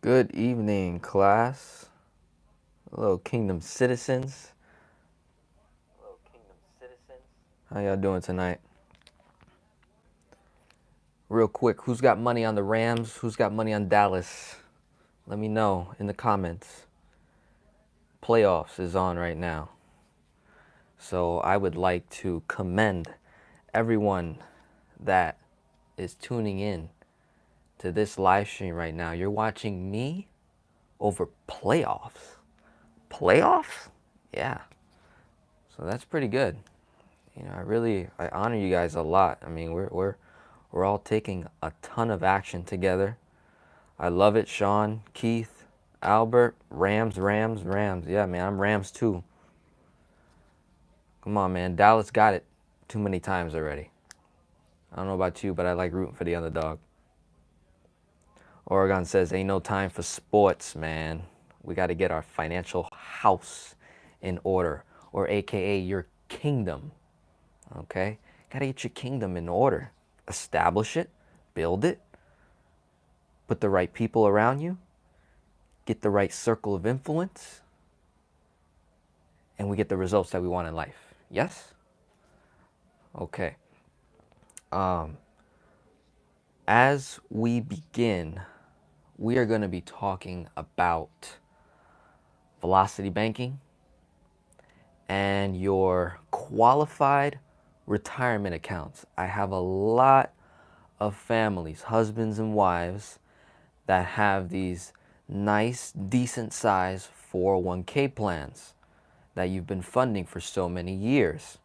Good evening, class. Hello, Kingdom citizens. How y'all doing tonight? Real quick, who's got money on the Rams? Who's got money on Dallas? Let me know in the comments. Playoffs is on right now. So I would like to commend everyone that is tuning in to this live stream right now. You're watching me over playoffs. Playoffs? Yeah. So that's pretty good. You know, I honor you guys a lot. I mean, we're all taking a ton of action together. I love it. Sean, Keith, Albert, Rams. Yeah, man, I'm Rams too. Come on, man. Dallas got it too many times already. I don't know about you, but I like rooting for the underdog. Oregon says, ain't no time for sports, man. We got to get our financial house in order, or AKA your kingdom. Okay? Got to get your kingdom in order. Establish it, build it, put the right people around you, get the right circle of influence, and we get the results that we want in life. Yes? Okay. As we begin, we are going to be talking about velocity banking and your qualified retirement accounts. I have a lot of families, husbands and wives, that have these nice, decent size 401k plans that you've been funding for so many years.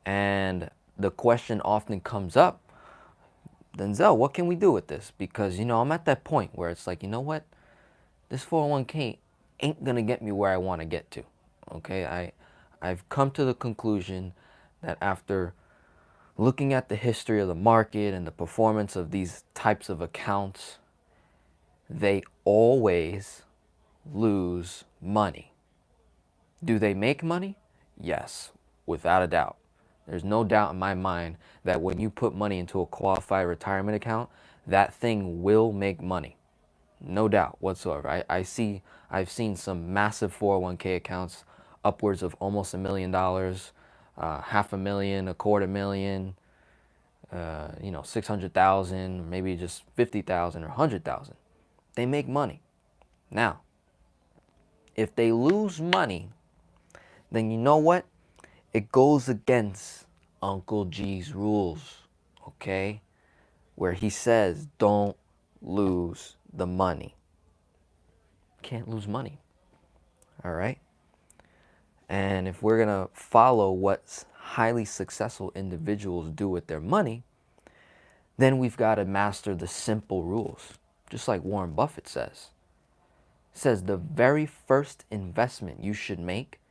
And the question often comes up, Denzel, what can we do with this? Because, you know, I'm at that point where it's like, you know what? This 401k ain't going to get me where I want to get to. Okay? I've come to the conclusion that after looking at the history of the market and the performance of these types of accounts, they always lose money. Do they make money? Yes, without a doubt. There's no doubt in my mind that when you put money into a qualified retirement account, that thing will make money. No doubt whatsoever. I've seen some massive 401k accounts upwards of almost $1 million, $500,000, $250,000, 600,000, maybe just 50,000 or 100,000. They make money. Now, if they lose money, then you know what? It goes against Uncle G's rules, okay? Where he says, don't lose the money. Can't lose money, all right? And if we're gonna follow what highly successful individuals do with their money, then we've got to master the simple rules. Just like Warren Buffett says. He says the very first investment you should make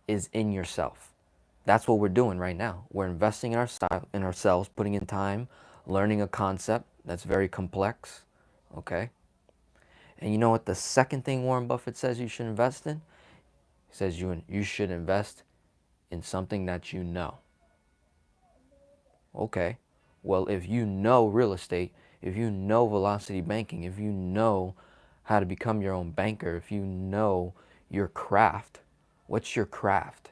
is in yourself. That's what we're doing right now. We're investing in ourselves, putting in time, learning a concept that's very complex, okay? And you know what the second thing Warren Buffett says you should invest in? He says you should invest in something that you know. Okay, well, if you know real estate, if you know velocity banking, if you know how to become your own banker, if you know your craft, what's your craft?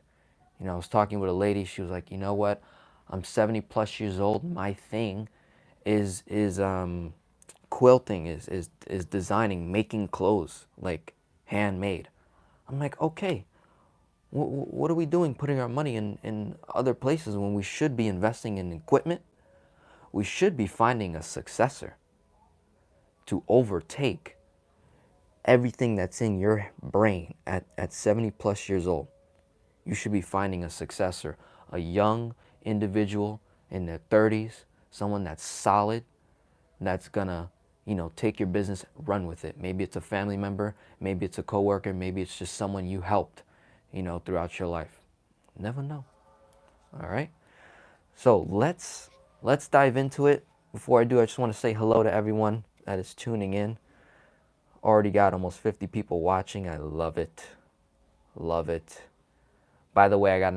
You know, I was talking with a lady, she was like, you know what, I'm 70 plus years old, my thing is quilting, is designing, making clothes, like handmade. I'm like, okay, what are we doing putting our money in other places when we should be investing in equipment? We should be finding a successor to overtake everything that's in your brain at 70 plus years old. You should be finding a successor, a young individual in their 30s, someone that's solid, that's gonna, you know, take your business, run with it. Maybe it's a family member, maybe it's a coworker, maybe it's just someone you helped, you know, throughout your life. Never know. All right. So let's dive into it. Before I do, I just want to say hello to everyone that is tuning in. Already got almost 50 people watching. I love it. Love it. By the way, I got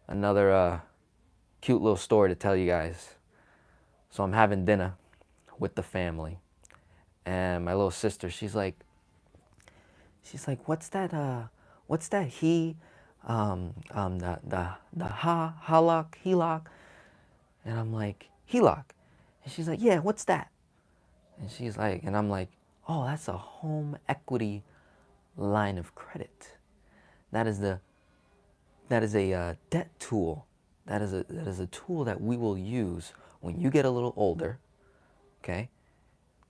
another cute little story to tell you guys. So I'm having dinner with the family, And my little sister, she's like, what's that HELOC? And I'm like, HELOC. And she's like, yeah, what's that? And she's like, and I'm like, oh, that's a home equity line of credit. That is the that is a debt tool. That is a tool that we will use when you get a little older, okay,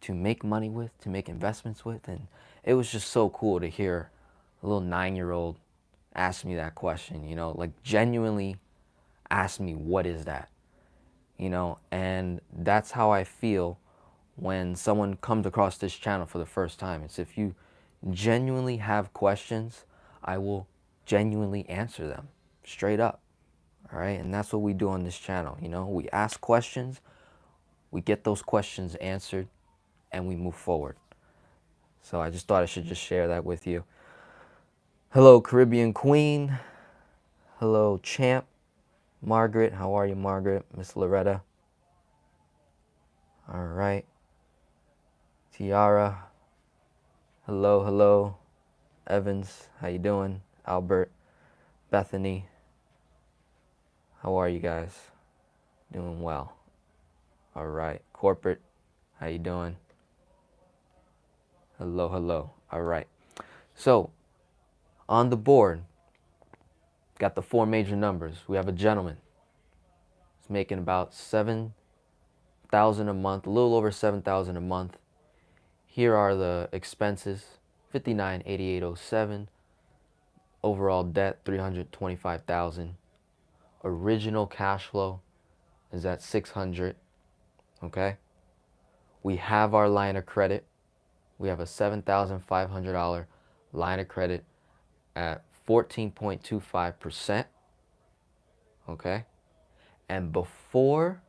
to make money with, to make investments with. And it was just so cool to hear a little 9-year-old ask me that question, like genuinely ask me, what is that? And that's how I feel when someone comes across this channel for the first time. It's if you genuinely have questions, I will genuinely answer them straight up. All right. And that's what we do on this channel. We ask questions, we get those questions answered, and we move forward. So I just thought I should just share that with you. Hello, Caribbean Queen. Hello, Champ. Margaret, how are you, Margaret? Miss Loretta. All right. Tiara. Hello, hello. Evans, how you doing? Albert, Bethany. How are you guys? Doing well. All right. Corporate, how you doing? Hello, hello. All right. So, on the board, got the 4 major numbers. We have a gentleman. He's making about 7,000 a month, a little over 7,000 a month. Here are the expenses: 59,8807. Overall debt 325,000. Original cash flow is at 600. Okay. We have our line of credit. We have a $7,500 line of credit at 14.25%. Okay. And before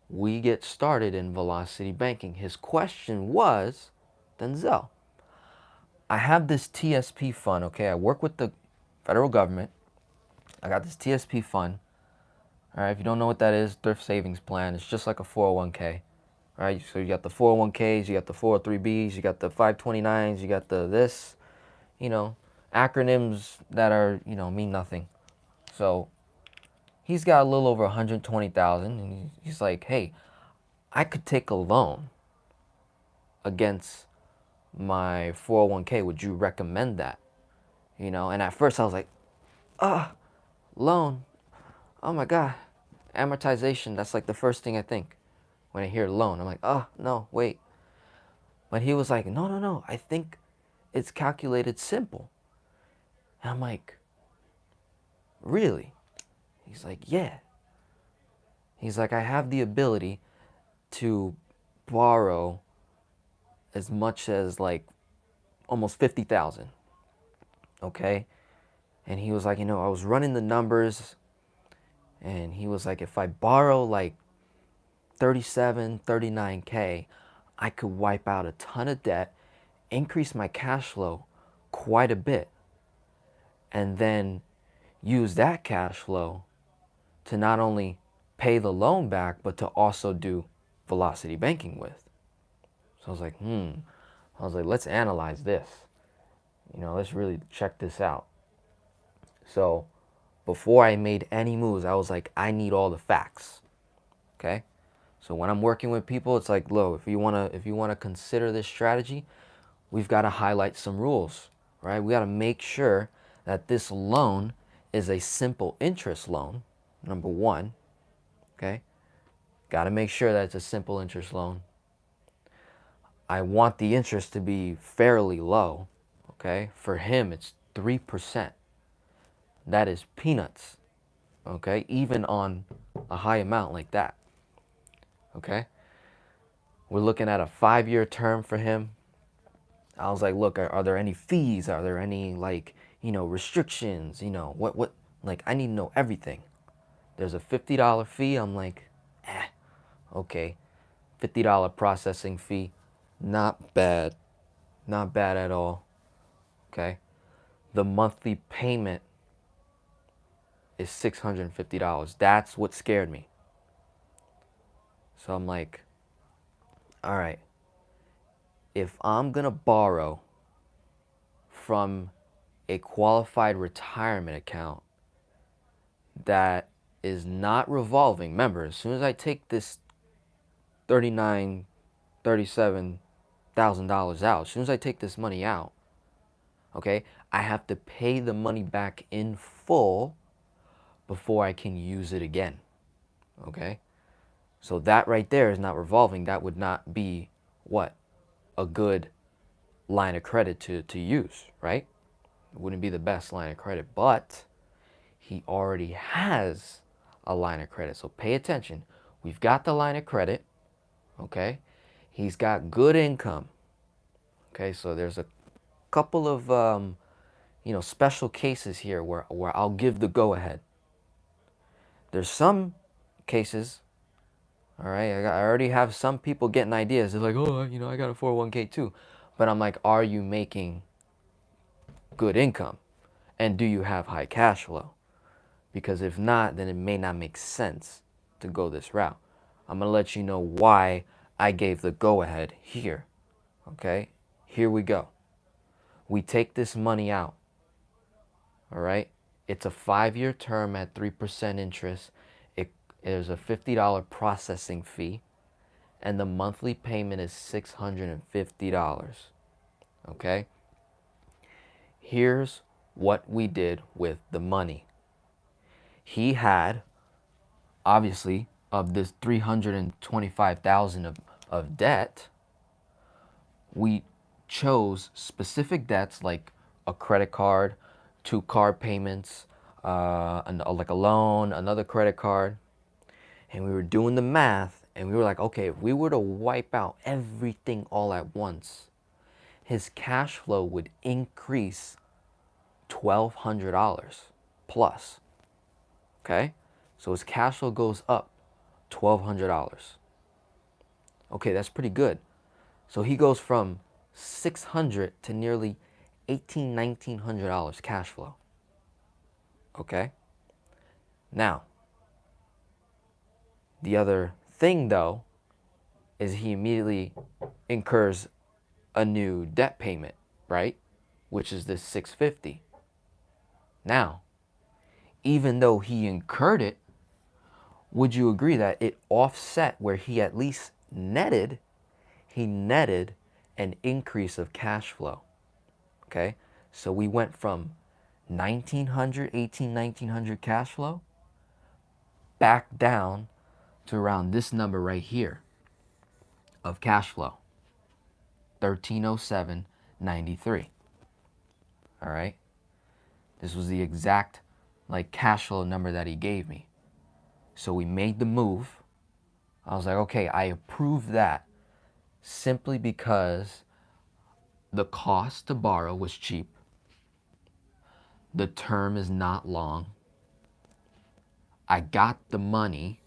we get started in velocity banking, his question was, Denzel, I have this TSP fund. Okay. I work with the federal government. I got this TSP fund. All right. If you don't know what that is, thrift savings plan. It's just like a 401k. Right, so you got the 401ks, you got the 403bs, you got the 529s, you got the this, acronyms that are, mean nothing. So he's got a little over 120,000, and he's like, hey, I could take a loan against my 401k. Would you recommend that? And at first I was like, loan. Oh my God. Amortization. That's like the first thing I think when I hear loan. I'm like, oh, no, wait. But he was like, no, no, no. I think it's calculated simple. And I'm like, really? He's like, yeah. He's like, I have the ability to borrow as much as like almost 50,000. Okay. And he was like, I was running the numbers, and he was like, if I borrow like 37, 39K, I could wipe out a ton of debt, increase my cash flow quite a bit, and then use that cash flow to not only pay the loan back, but to also do velocity banking with. So I was like, I was like, let's analyze this. Let's really check this out. So before I made any moves, I was like, I need all the facts. Okay. So when I'm working with people, it's like, look, if you wanna consider this strategy, we've got to highlight some rules, right? We got to make sure that this loan is a simple interest loan, number one. Okay. Got to make sure that it's a simple interest loan. I want the interest to be fairly low. Okay. For him, it's 3%. That is peanuts. Okay. Even on a high amount like that. Okay. We're looking at a 5-year term for him. I was like, look, are there any fees? Are there any restrictions? What, like, I need to know everything. There's a $50 fee. I'm like, okay. $50 processing fee. Not bad. Not bad at all. Okay. The monthly payment is $650. That's what scared me. So I'm like, all right. if I'm going to borrow from a qualified retirement account that is not revolving, remember, as soon as I take this $39,000, $37,000 out, as soon as I take this money out, okay, I have to pay the money back in full before I can use it again, okay? So that right there is not revolving. That would not be what? A good line of credit to use, right? It wouldn't be the best line of credit, but he already has a line of credit. So pay attention. We've got the line of credit, okay? He's got good income, okay? So there's a couple of, special cases here where I'll give the go-ahead. There's some cases, all right, I already have some people getting ideas. They're like, oh, I got a 401k too. But I'm like, are you making good income? And do you have high cash flow? Because if not, then it may not make sense to go this route. I'm going to let you know why I gave the go-ahead here, okay? Here we go. We take this money out, all right? It's a 5-year term at 3% interest. There's a $50 processing fee, and the monthly payment is $650, okay? Here's what we did with the money. He had, obviously, of this $325,000 of debt, we chose specific debts like a credit card, 2 car payments, like a loan, another credit card. And we were doing the math, and we were like, okay, if we were to wipe out everything all at once, his cash flow would increase $1,200 plus. Okay? So his cash flow goes up $1,200. Okay, that's pretty good. So he goes from $600 to nearly $1,800, $1,900 cash flow. Okay? Now, the other thing, though, is he immediately incurs a new debt payment, right? Which is this $650. Now, even though he incurred it, would you agree that it offset where he at least netted an increase of cash flow? Okay? So we went from 1900 cash flow back down to around this number right here of cash flow, 1307.93. All right? This was the exact cash flow number that he gave me. So we made the move. I was like, okay, I approve that simply because the cost to borrow was cheap. The term is not long. I got the money.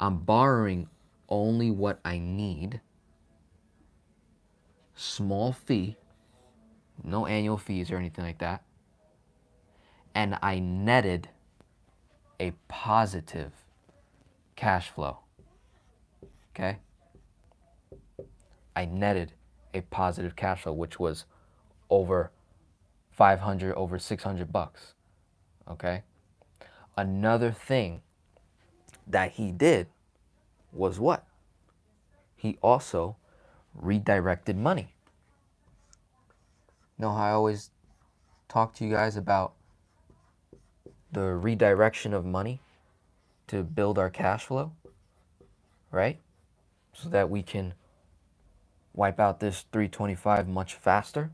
I'm borrowing only what I need. Small fee. No annual fees or anything like that. And I netted a positive cash flow. Okay? I netted a positive cash flow, which was over 500, over $600. Okay? Another thing that he did was what? He also redirected money. You know how I always talk to you guys about the redirection of money to build our cash flow, right? So that we can wipe out this 325 much faster.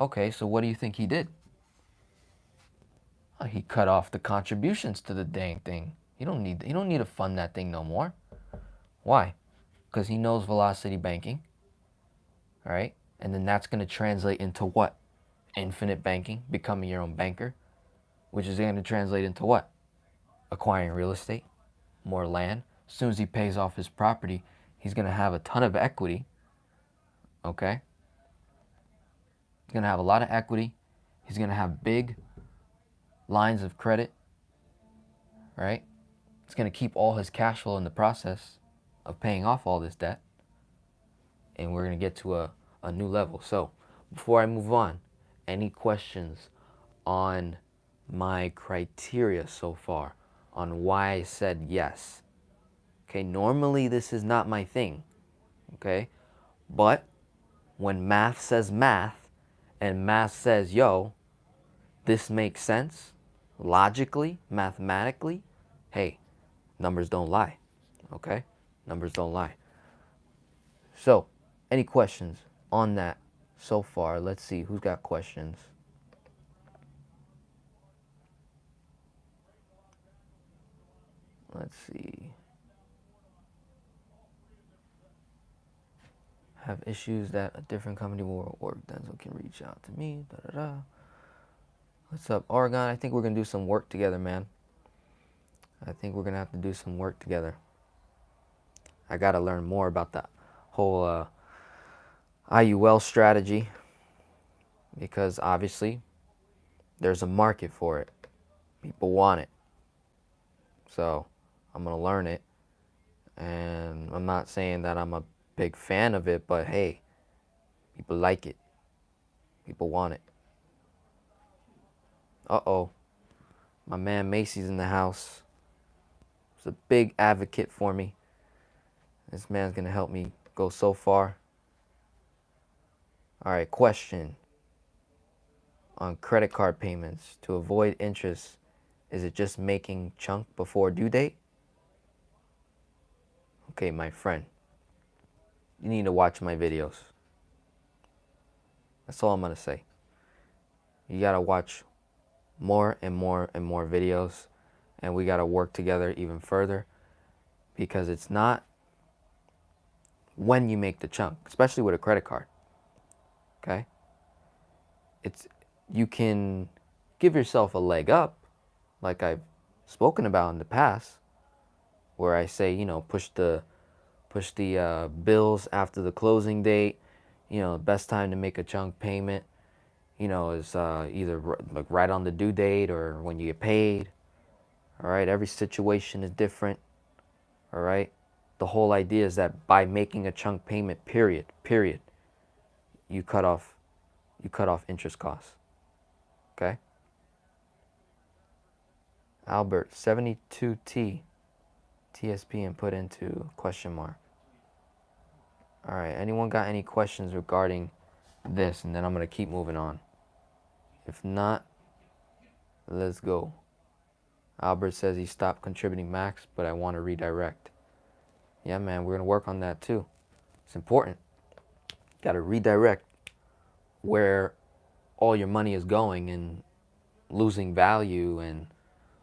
Okay, so what do you think he did? He cut off the contributions to the dang thing. You don't need to fund that thing no more. Why? Because he knows velocity banking. All right? And then that's going to translate into what? Infinite banking, becoming your own banker, which is going to translate into what? Acquiring real estate, more land. As soon as he pays off his property, he's going to have a ton of equity. Okay? He's going to have a lot of equity. He's going to have big lines of credit, right? It's going to keep all his cash flow in the process of paying off all this debt. and we're going to get to a new level. So before I move on, any questions on my criteria so far, on why I said yes? Okay, normally this is not my thing, okay? But when math says math, and math says, yo, this makes sense, logically, mathematically, hey, numbers don't lie, okay? Numbers don't lie. So, any questions on that so far? Let's see, who's got questions? Let's see. Have issues that a different company will work. Denzel can reach out to me. Da, da, da. What's up, Oregon? I think we're going to do some work together, man. I think we're going to have to do some work together. I got to learn more about that whole IUL strategy, because obviously there's a market for it. People want it. So I'm going to learn it. And I'm not saying that I'm a big fan of it, but hey, people like it. People want it. Uh-oh. My man Macy's in the house. He's a big advocate for me. This man's going to help me go so far. All right, question on credit card payments. To avoid interest, is it just making chunk before due date? Okay, my friend, you need to watch my videos. That's all I'm going to say. You got to watch more and more and more videos, and we got to work together even further, because it's not when you make the chunk, especially with a credit card. Okay? It's, you can give yourself a leg up, like I've spoken about in the past, where I say, you know, push the bills after the closing date. You know, the best time to make a chunk payment, you know, is either like right on the due date or when you get paid. All right, every situation is different. All right, the whole idea is that by making a chunk payment, period, you cut off interest costs. Okay. Albert, 72T TSP and put into question mark. All right, anyone got any questions regarding this? And then I'm going to keep moving on. If not, let's go. Albert says he stopped contributing max, but I want to redirect. Yeah, man, we're going to work on that too. It's important. Got to redirect where all your money is going and losing value and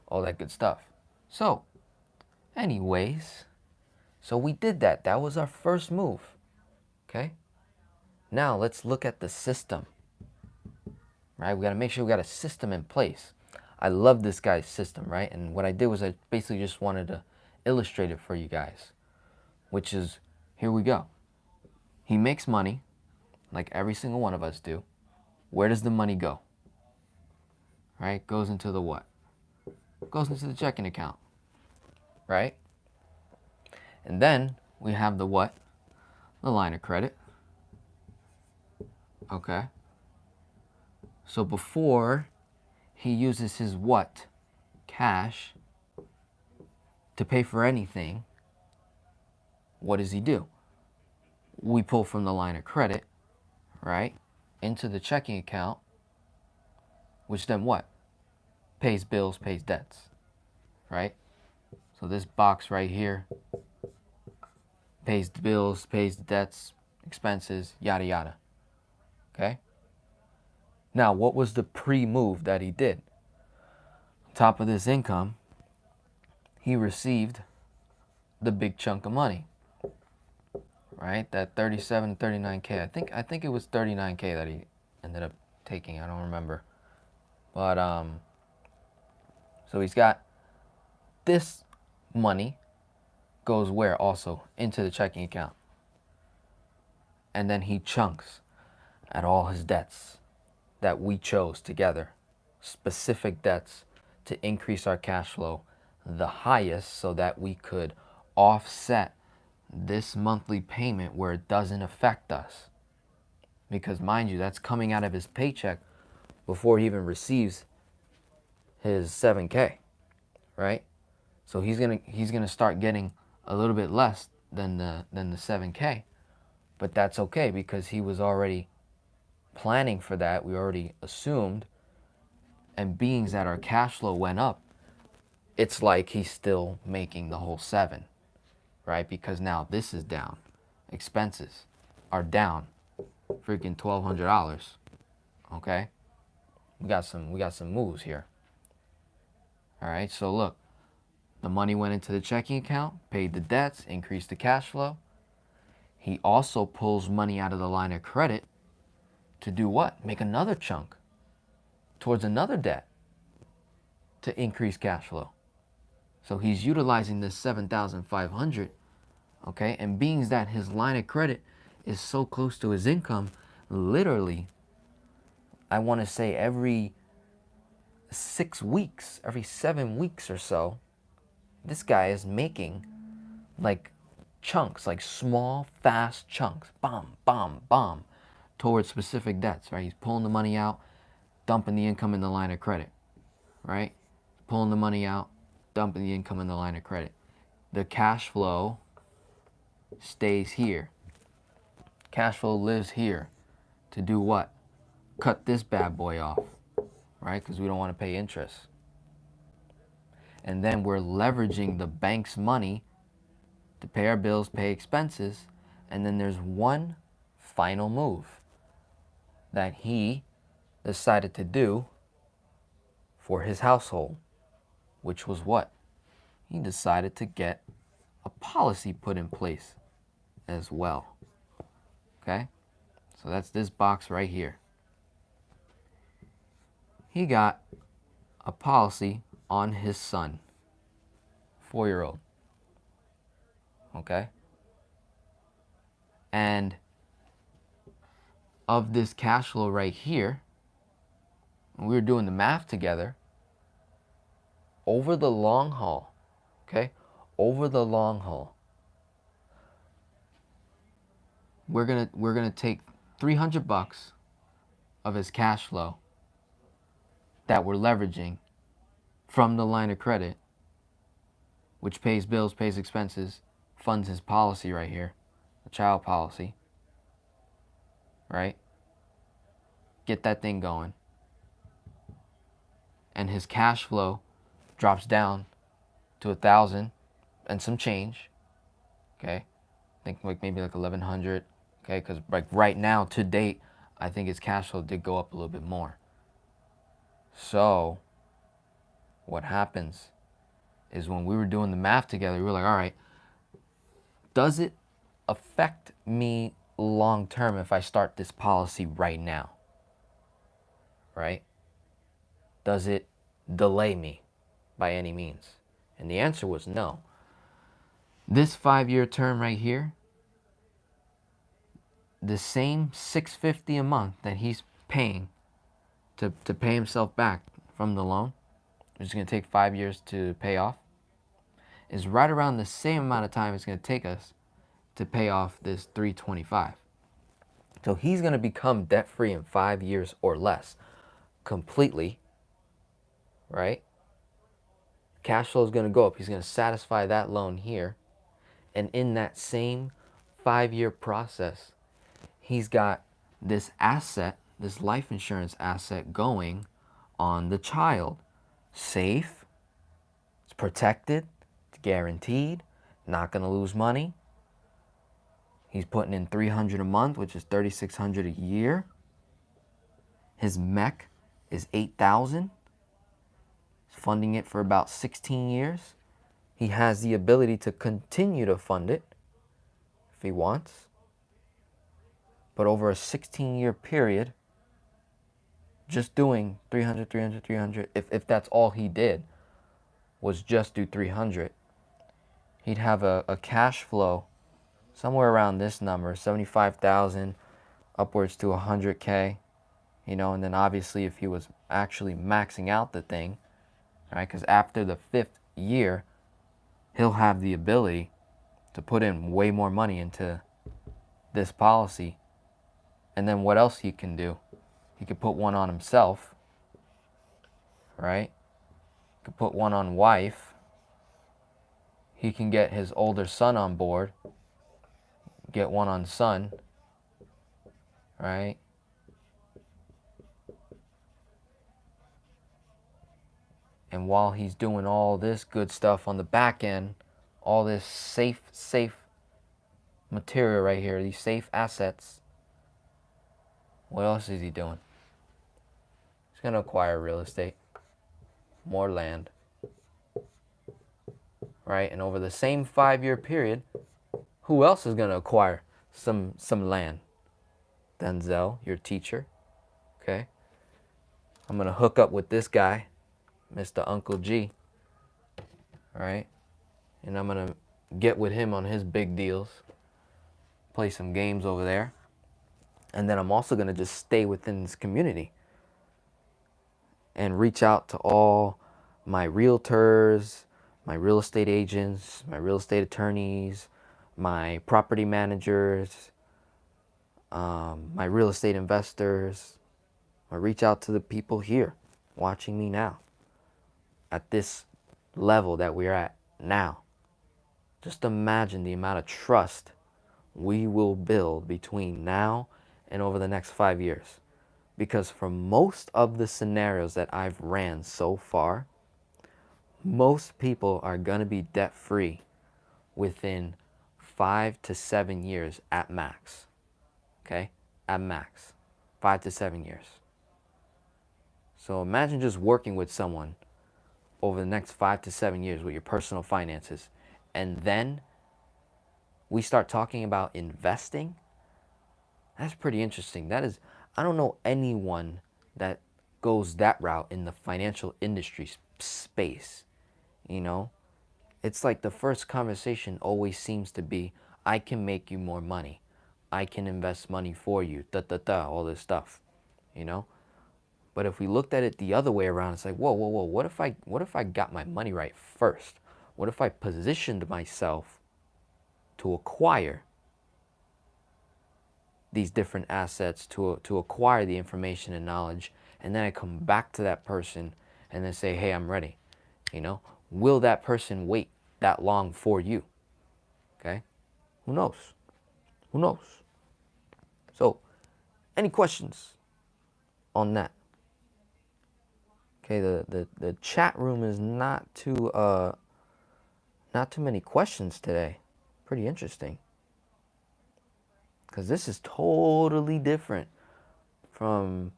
all that good stuff. So, anyways, so we did that. That was our first move. Okay? Now let's look at the system. Right? We got to make sure we got a system in place. I love this guy's system, right? And what I did was I basically just wanted to illustrate it for you guys, which is, here we go. He makes money, like every single one of us do. Where does the money go? Right? Goes into the what? Goes into the checking account, right? And then we have the what? The line of credit. Okay. So before he uses his what? Cash to pay for anything, what does he do? We pull from the line of credit, right, into the checking account, which then what? Pays bills, pays debts, right? So this box right here pays the bills, pays the debts, expenses, yada yada. Okay? Now, what was the pre-move that he did? On top of this income, he received the big chunk of money, right? That 37, 39K. I think it was 39K that he ended up taking. I don't remember. But so he's got this money goes where? Also into the checking account. And then he chunks at all his debts that we chose together, specific debts to increase our cash flow the highest so that we could offset this monthly payment where it doesn't affect us. Because mind you, that's coming out of his paycheck before he even receives his 7K, right? So he's gonna start getting a little bit less than the 7K, but that's okay because he was already planning for that. We already assumed, and being that our cash flow went up, it's like he's still making the whole 7, right? Because now this is down, expenses are down, freaking $1,200. Okay, we got some moves here. All right, so look, the money went into the checking account, paid the debts, increased the cash flow. He also pulls money out of the line of credit to do what? Make another chunk towards another debt to increase cash flow. So he's utilizing this 7,500, okay? And being that his line of credit is so close to his income, literally, I want to say every 6 weeks, every 7 weeks or so, this guy is making like chunks, like small, fast chunks, bomb, bomb, bomb, towards specific debts, right? He's pulling the money out, dumping the income in the line of credit, right? Pulling the money out, dumping the income in the line of credit. The cash flow stays here. Cash flow lives here to do what? Cut this bad boy off, right? Because we don't want to pay interest. And then we're leveraging the bank's money to pay our bills, pay expenses. And then there's one final move that he decided to do for his household, which was what? He decided to get a policy put in place as well. Okay? So that's this box right here. He got a policy on his son, 4-year-old. Okay? And of this cash flow right here, when we were doing the math together, over the long haul, okay? Over the long haul, we're gonna take $300 of his cash flow that we're leveraging from the line of credit, which pays bills, pays expenses, funds his policy right here, the child policy, right? Get that thing going. And his cash flow drops down to 1,000 and some change, okay? I think like maybe like 1,100, okay? Because like right now, to date, I think his cash flow did go up a little bit more. So what happens is when we were doing the math together, we were like, all right, does it affect me long term if I start this policy right now? Right? Does it delay me by any means? And the answer was no. This 5-year term right here, the same $650 a month that he's paying to pay himself back from the loan, which is going to take 5 years to pay off, is right around the same amount of time it's going to take us to pay off this $325. So he's going to become debt-free in 5 years or less, completely, right? Cash flow is going to go up. He's going to satisfy that loan here. And in that same 5-year process, he's got this asset, this life insurance asset going on the child. Safe, it's protected, it's guaranteed, not going to lose money. He's putting in $300 a month, which is $3,600 a year. His MEC is $8,000. He's funding it for about 16 years. He has the ability to continue to fund it if he wants. But over a 16-year period, just doing 300, 300, 300, if that's all he did, was just do 300, he'd have a cash flow somewhere around this number, 75,000 upwards to 100K, you know, and then obviously if he was actually maxing out the thing, right, because after the 5th year, he'll have the ability to put in way more money into this policy. And then what else he can do? He could put one on himself, right? He could put one on wife. He can get his older son on board, get one on son, right? And while he's doing all this good stuff on the back end, all this safe material right here, these safe assets, what else is he doing? He's going to acquire real estate, more land, right? And over the same 5-year period, who else is going to acquire some land? Denzel, your teacher, okay? I'm going to hook up with this guy, Mr. Uncle G, all right? And I'm going to get with him on his big deals, play some games over there. And then I'm also going to just stay within this community and reach out to all my realtors, my real estate agents, my real estate attorneys, my property managers, my real estate investors. I reach out to the people here watching me now at this level that we're at now. Just imagine the amount of trust we will build between now and over the next 5 years. Because for most of the scenarios that I've ran so far, most people are going to be debt free within 5 to 7 years at max. Okay? At max. 5 to 7 years. So imagine just working with someone over the next 5 to 7 years with your personal finances. And then we start talking about investing. That's pretty interesting. That is, I don't know anyone that goes that route in the financial industry space. You know, it's like the first conversation always seems to be, I can make you more money. I can invest money for you, all this stuff, you know? But if we looked at it the other way around, it's like, whoa, what if I got my money right first? What if I positioned myself to acquire these different assets, to acquire the information and knowledge, and then I come back to that person and then say, hey, I'm ready, you know? Will that person wait that long for you? Okay? Who knows? Who knows? So, any questions on that? Okay, the chat room is not too many questions today. Pretty interesting. Because this is totally different from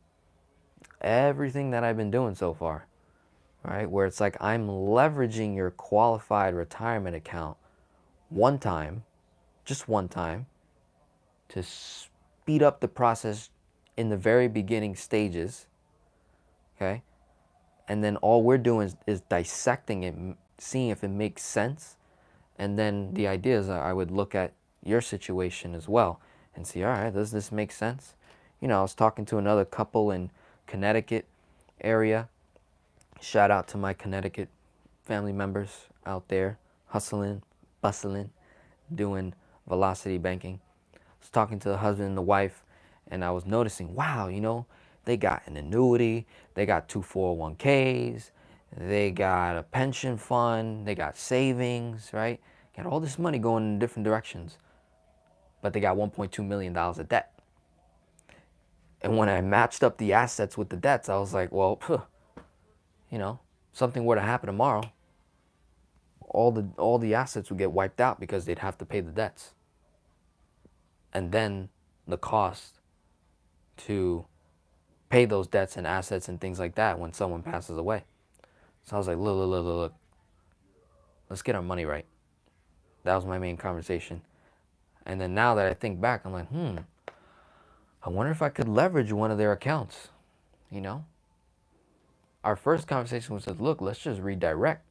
everything that I've been doing so far. Right? Where it's like I'm leveraging your qualified retirement account one time, just one time, to speed up the process in the very beginning stages. Okay? And then all we're doing is dissecting it, seeing if it makes sense. And then the idea is I would look at your situation as well and see, all right, does this make sense? You know, I was talking to another couple in Connecticut area. Shout out to my Connecticut family members out there, hustling, bustling, doing velocity banking. I was talking to the husband and the wife, and I was noticing, wow, you know, they got an annuity, they got 2 401ks, they got a pension fund, they got savings, right? Got all this money going in different directions, but they got $1.2 million of debt. And when I matched up the assets with the debts, I was like, well, you know, something were to happen tomorrow, all the assets would get wiped out because they'd have to pay the debts. And then the cost to pay those debts and assets and things like that when someone passes away. So I was like, look, let's get our money right. That was my main conversation. And then now that I think back, I'm like, I wonder if I could leverage one of their accounts, you know? Our first conversation was, look, let's just redirect.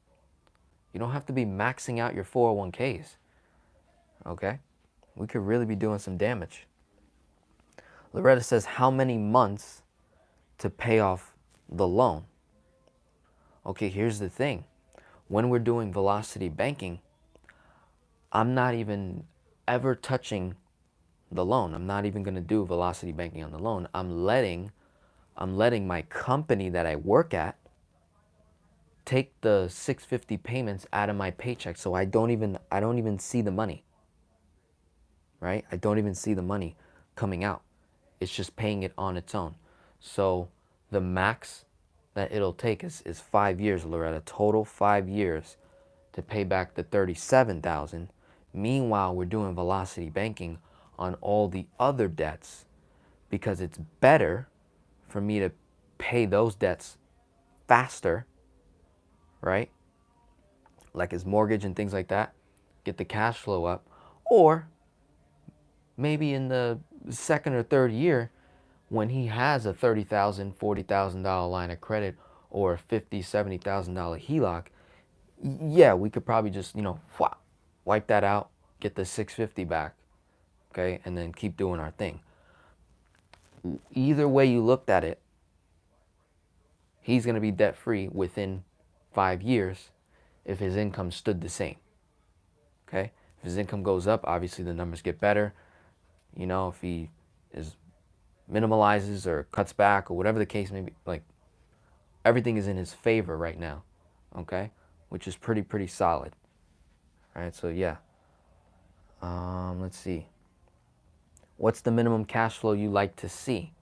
You don't have to be maxing out your 401ks, okay? We could really be doing some damage. Loretta says, how many months to pay off the loan? Okay, here's the thing. When we're doing velocity banking, I'm not even ever touching the loan. I'm not even going to do velocity banking on the loan. I'm letting my company that I work at take the 650 payments out of my paycheck, so I don't even see the money, right? I don't even see the money coming out. It's just paying it on its own. So the max that it'll take is 5 years, Loretta, total 5 years to pay back the 37,000. Meanwhile, we're doing velocity banking on all the other debts because it's better for me to pay those debts faster, right? Like his mortgage and things like that, get the cash flow up. Or maybe in the second or third year, when he has a $30,000, $40,000 line of credit or a $50,000, $70,000 HELOC, yeah, we could probably just, wipe that out, get the 650 back, okay, and then keep doing our thing. Either way you looked at it, he's going to be debt free within 5 years if his income stood the same. Okay? If his income goes up, obviously the numbers get better. If he minimalizes or cuts back or whatever the case may be, like everything is in his favor right now. Okay? Which is pretty solid. All right, so yeah. Let's see. What's the minimum cash flow you like to see?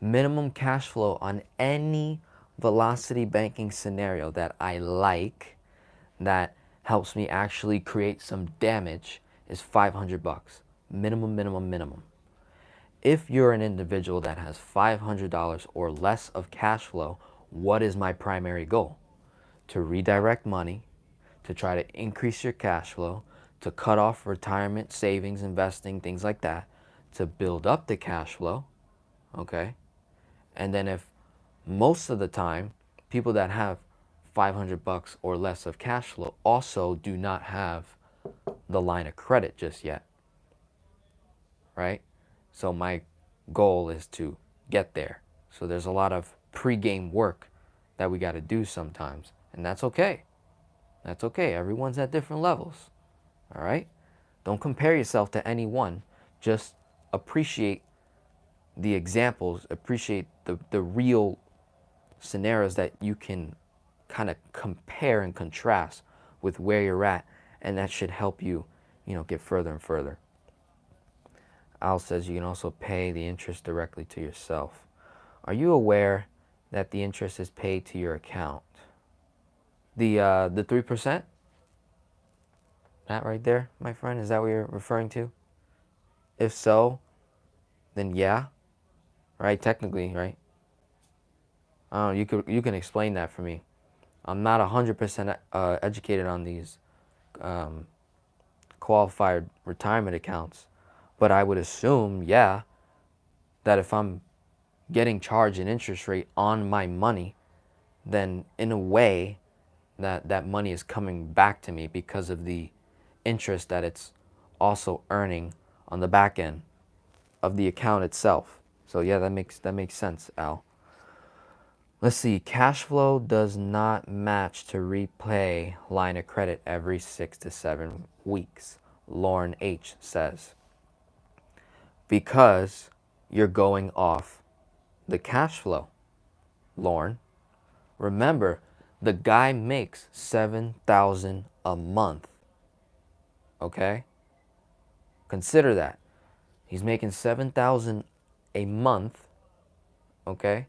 Minimum cash flow on any velocity banking scenario that I like, that helps me actually create some damage, is $500. Minimum. If you're an individual that has $500 or less of cash flow, what is my primary goal? To redirect money, to try to increase your cash flow, to cut off retirement, savings, investing, things like that, to build up the cash flow, okay? And then if most of the time, people that have $500 or less of cash flow also do not have the line of credit just yet, right? So my goal is to get there. So there's a lot of pre-game work that we got to do sometimes, and that's okay. That's okay. Everyone's at different levels, all right? Don't compare yourself to anyone. Just appreciate the examples, appreciate the real scenarios that you can kind of compare and contrast with where you're at, and that should help you, get further and further. Al says you can also pay the interest directly to yourself. Are you aware that the interest is paid to your account? The 3%? That right there, my friend, is that what you're referring to? If so, then yeah, right? Technically, right? I don't know, you can explain that for me. I'm not 100% educated on these qualified retirement accounts, but I would assume, yeah, that if I'm getting charged an interest rate on my money, then in a way that money is coming back to me because of the interest that it's also earning on the back end of the account itself. So yeah, that makes sense, Al. Let's see. Cash flow does not match to repay line of credit every 6 to 7 weeks, Lauren H says. Because you're going off the cash flow, Lauren. Remember, the guy makes $7,000 a month. Okay? Consider that. He's making $7,000 a month, okay?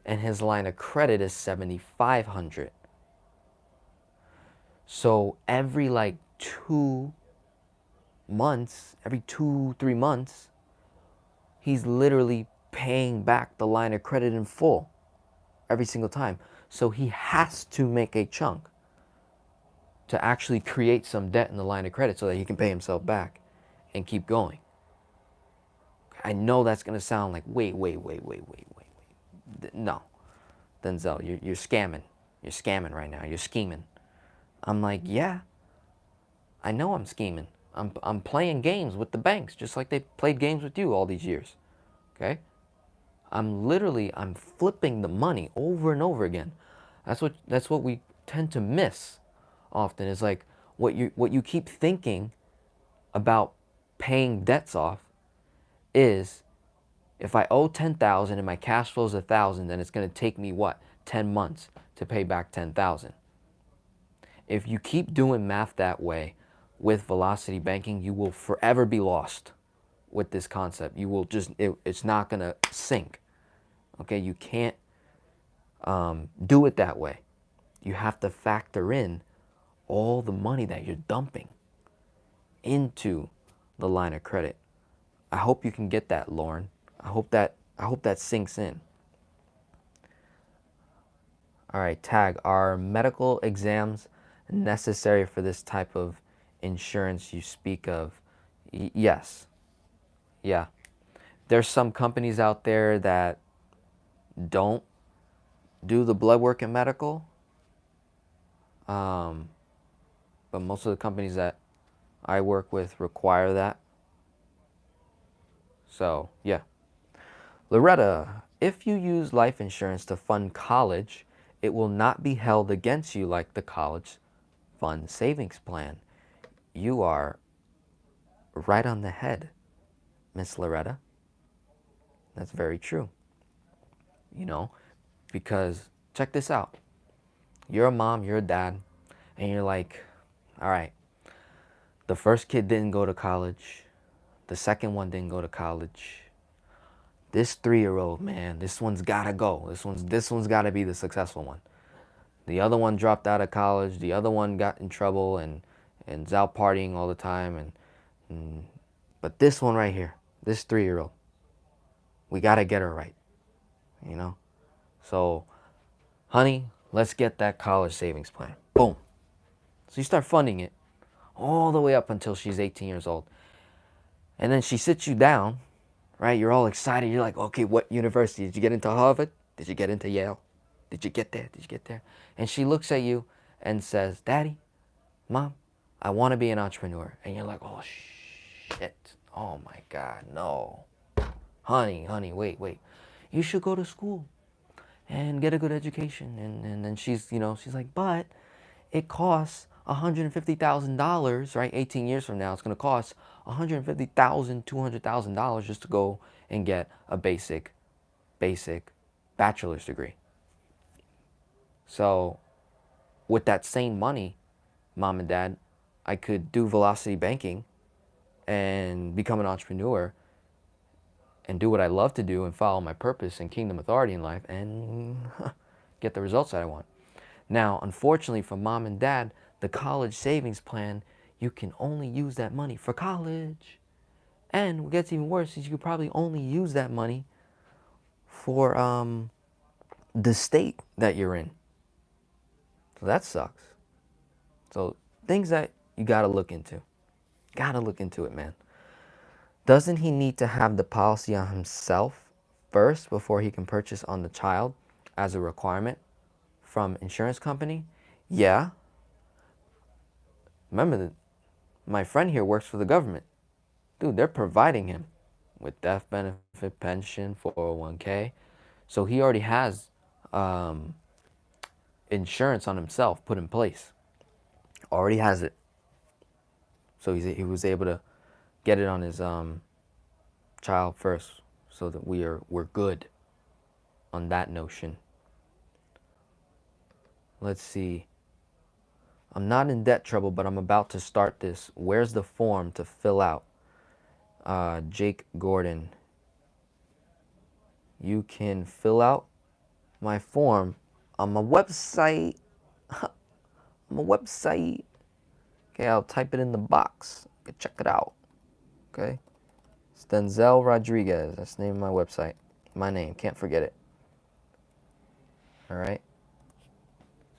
And his line of credit is $7,500. So every 2 months, every 2-3 months, he's literally paying back the line of credit in full every single time. So he has to make a chunk to actually create some debt in the line of credit so that he can pay himself back and keep going. I know that's going to sound like, wait. No, Denzel, you're scamming. You're scamming right now. You're scheming. I'm like, yeah, I know I'm scheming. I'm playing games with the banks just like they played games with you all these years. Okay? I'm flipping the money over and over again. That's what we tend to miss often, is like what you keep thinking about paying debts off is, if I owe 10,000 and my cash flow is 1,000, then it's going to take me what, 10 months to pay back 10,000. If you keep doing math that way with velocity banking, you will forever be lost with this concept. You will just, it's not going to sink. Okay, you can't do it that way. You have to factor in all the money that you're dumping into the line of credit. I hope you can get that, Lauren. I hope that sinks in. All right, tag, are medical exams necessary for this type of insurance you speak of? Yes. Yeah. There's some companies out there that don't do the blood work and medical. But most of the companies that I work with require that. So, yeah. Loretta, if you use life insurance to fund college, it will not be held against you like the college fund savings plan. You are right on the head, Miss Loretta. That's very true. You know, because check this out. You're a mom, you're a dad, and you're like, all right, the first kid didn't go to college. The second one didn't go to college. This 3-year-old, man, this one's gotta go. This one's gotta be the successful one. The other one dropped out of college. The other one got in trouble and is out partying all the time. But this one right here, this 3-year-old, we gotta get her right, you know? So, honey, let's get that college savings plan. Boom. So you start funding it all the way up until she's 18 years old. And then she sits you down, right? You're all excited. You're like, okay, what university? Did you get into Harvard? Did you get into Yale? Did you get there? Did you get there? And she looks at you and says, Daddy, Mom, I want to be an entrepreneur. And you're like, oh, shit. Oh, my God, no. Honey, wait. You should go to school and get a good education. And then she's like, but it costs $150,000, right? 18 years from now, it's going to cost $150,000, $200,000 just to go and get a basic bachelor's degree. So with that same money, Mom and Dad, I could do velocity banking and become an entrepreneur and do what I love to do and follow my purpose and kingdom authority in life and get the results that I want. Now, unfortunately for Mom and Dad, the college savings plan, you can only use that money for college. And what gets even worse is you could probably only use that money for the state that you're in. So that sucks. So things that you gotta look into. Gotta look into it, man. Doesn't he need to have the policy on himself first before he can purchase on the child as a requirement from insurance company? Yeah. Remember that my friend here works for the government. Dude, they're providing him with death benefit, pension, 401k. So he already has insurance on himself put in place. Already has it. So he was able to get it on his child first, so that we're good on that notion. Let's see. I'm not in debt trouble, but I'm about to start this. Where's the form to fill out? Jake Gordon. You can fill out my form on my website. Okay, I'll type it in the box. You can check it out. Okay. It's Denzel Rodriguez. That's the name of my website. My name. Can't forget it. All right.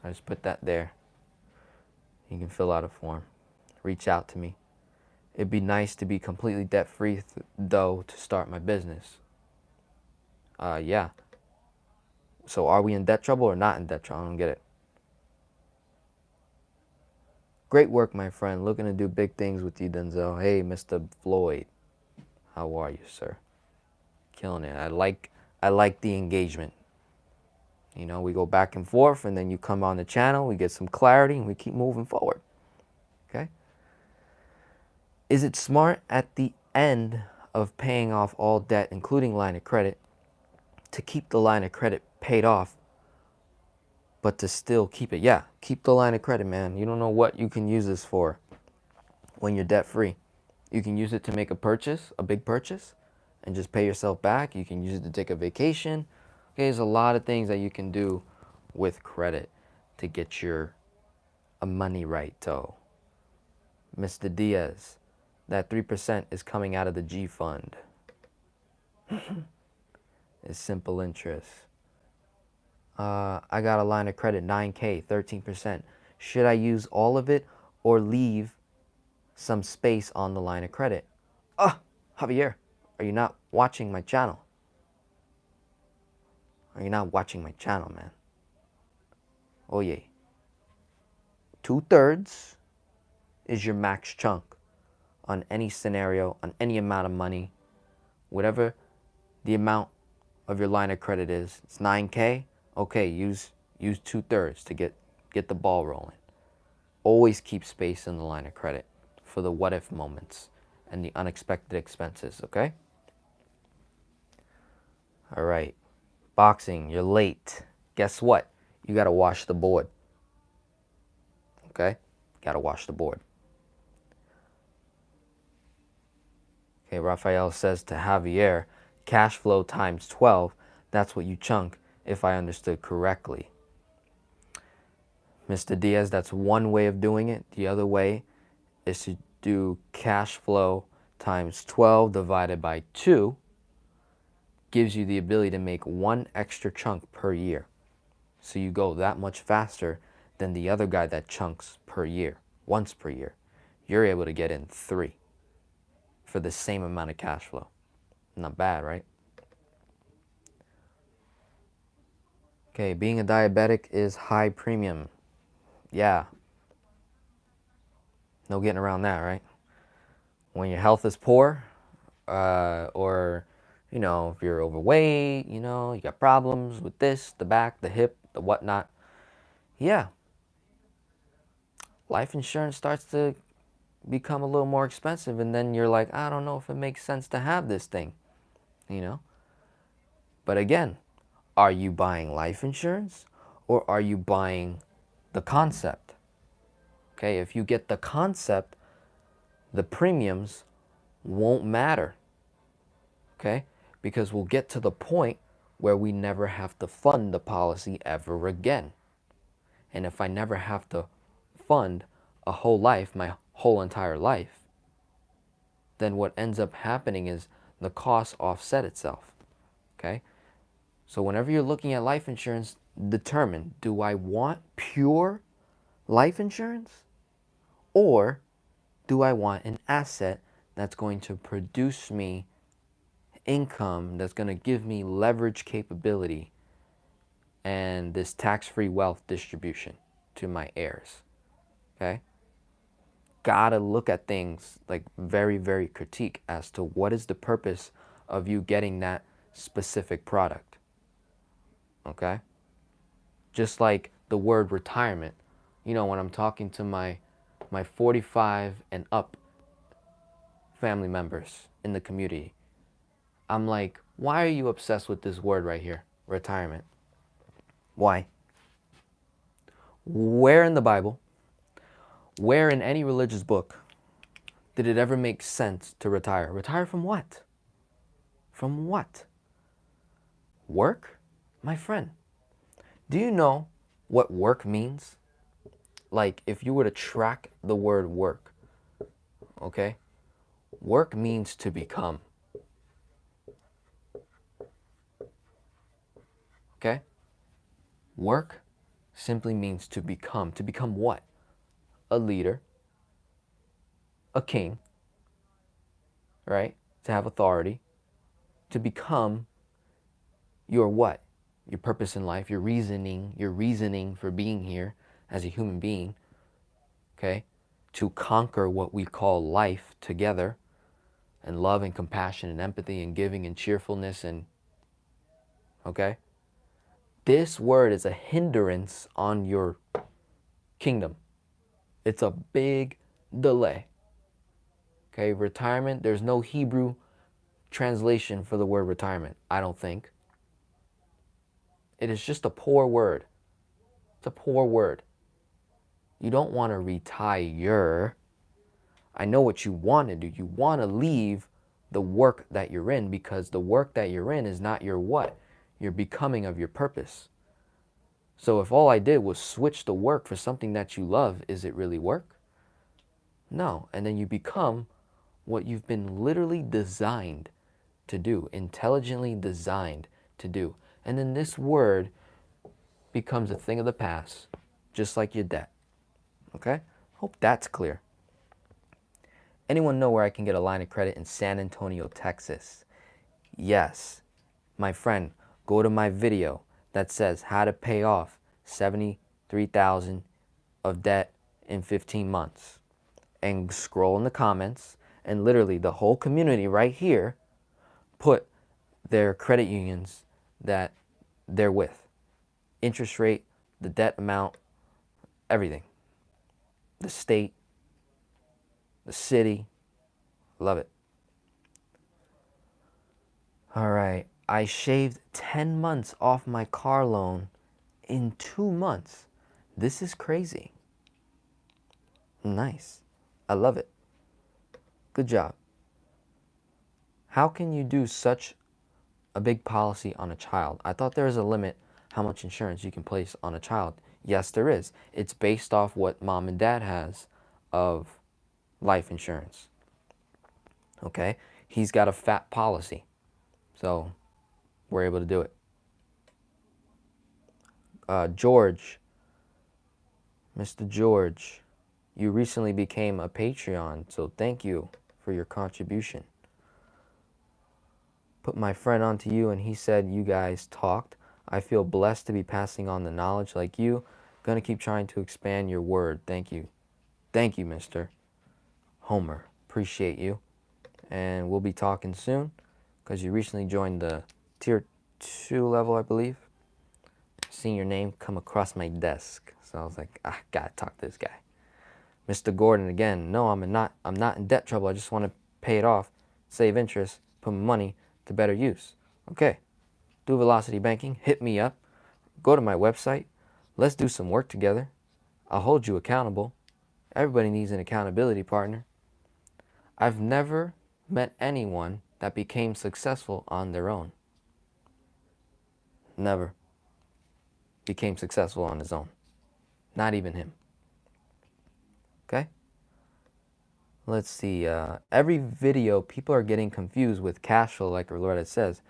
So I just put that there. You can fill out a form. Reach out to me. It'd be nice to be completely debt-free, though, to start my business. Yeah. So are we in debt trouble or not in debt trouble? I don't get it. Great work, my friend. Looking to do big things with you, Denzel. Hey, Mr. Floyd. How are you, sir? Killing it. I like the engagement. You know, we go back and forth, and then you come on the channel, we get some clarity, and we keep moving forward. Okay? Is it smart at the end of paying off all debt, including line of credit, to keep the line of credit paid off, but to still keep it? Yeah, keep the line of credit, man. You don't know what you can use this for when you're debt free. You can use it to make a purchase, a big purchase, and just pay yourself back. You can use it to take a vacation. Okay, there's a lot of things that you can do with credit to get your money right, though. Mr. Diaz, that 3% is coming out of the G fund. It's simple interest. I got a line of credit, 9K, 13%. Should I use all of it or leave some space on the line of credit? Javier, are you not watching my channel? Are you not watching my channel, man? Oh, yeah. 2/3 is your max chunk on any scenario, on any amount of money, whatever the amount of your line of credit is. It's 9K. Okay, use 2/3 to get the ball rolling. Always keep space in the line of credit for the what if moments and the unexpected expenses, okay? All right. Boxing, you're late. Guess what? You got to wash the board. Okay? Got to wash the board. Okay, Rafael says to Javier, cash flow times 12, that's what you chunk, if I understood correctly. Mr. Diaz, that's one way of doing it. The other way is to do cash flow times 12 divided by 2, gives you the ability to make one extra chunk per year. So you go that much faster than the other guy that chunks per year, once per year. You're able to get in 3 for the same amount of cash flow. Not bad, right? Okay, being a diabetic is high premium. Yeah. No getting around that, right? When your health is poor, or, you know, if you're overweight, you know, you got problems with this, the back, the hip, the whatnot. Yeah. Life insurance starts to become a little more expensive, and then you're like, I don't know if it makes sense to have this thing, you know? But again, are you buying life insurance or are you buying the concept? Okay, if you get the concept, the premiums won't matter. Okay, because we'll get to the point where we never have to fund the policy ever again. And if I never have to fund a whole life, my whole entire life, then what ends up happening is the cost offset itself. Okay, so whenever you're looking at life insurance, determine, do I want pure life insurance or do I want an asset that's going to produce me income, that's going to give me leverage capability and this tax-free wealth distribution to my heirs? Okay, gotta look at things like very, very critique as to what is the purpose of you getting that specific product. Okay, just like the word retirement, you know, when I'm talking to my 45 and up family members in the community, I'm like, why are you obsessed with this word right here, retirement? Why? Where in the Bible, where in any religious book did it ever make sense to retire? Retire from what? From what? Work? My friend, do you know what work means? Like, if you were to track the word work, okay? Work means to become. Okay? Work simply means to become. To become what? A leader, a king, right? To have authority, to become your what? Your purpose in life, your reasoning for being here as a human being, okay? To conquer what we call life together, and love and compassion and empathy and giving and cheerfulness, and, okay? This word is a hindrance on your kingdom. It's a big delay. Okay, retirement, there's no Hebrew translation for the word retirement, I don't think. It is just a poor word. It's a poor word. You don't want to retire. I know what you want to do. You want to leave the work that you're in, because the work that you're in is not your what? You're becoming of your purpose. So if all I did was switch the work for something that you love, is it really work? No. And then you become what you've been literally designed to do, intelligently designed to do. And then this word becomes a thing of the past, just like your debt. Okay? Hope that's clear. Anyone know where I can get a line of credit in San Antonio, Texas? Yes. My friend, go to my video that says how to pay off $73,000 of debt in 15 months. And scroll in the comments, and literally the whole community right here put their credit unions that they're with. Interest rate, the debt amount, everything. The state, the city. Love it. All right. I shaved 10 months off my car loan in 2 months. This is crazy. Nice. I love it. Good job. How can you do such a big policy on a child? I thought there was a limit how much insurance you can place on a child. Yes, there is. It's based off what mom and dad has of life insurance. Okay? He's got a fat policy. So we're able to do it. George, Mr. George, you recently became a Patreon, so thank you for your contribution. Put my friend onto you, and he said you guys talked. I feel blessed to be passing on the knowledge like you. Gonna keep trying to expand your word. Thank you. Thank you, Mr. Homer. Appreciate you. And we'll be talking soon, because you recently joined the tier 2 level, I believe. Seeing your name come across my desk, so I was like, I gotta talk to this guy. Mr. Gordon again. No, I'm not in debt trouble. I just want to pay it off, save interest, put my money to better use. Okay, do velocity banking. Hit me up. Go to my website. Let's do some work together. I'll hold you accountable. Everybody needs an accountability partner. I've never met anyone that became successful on their own. Never became successful on his own. Not even him. Okay? Let's see. Every video, people are getting confused with cash flow, like Loretta says.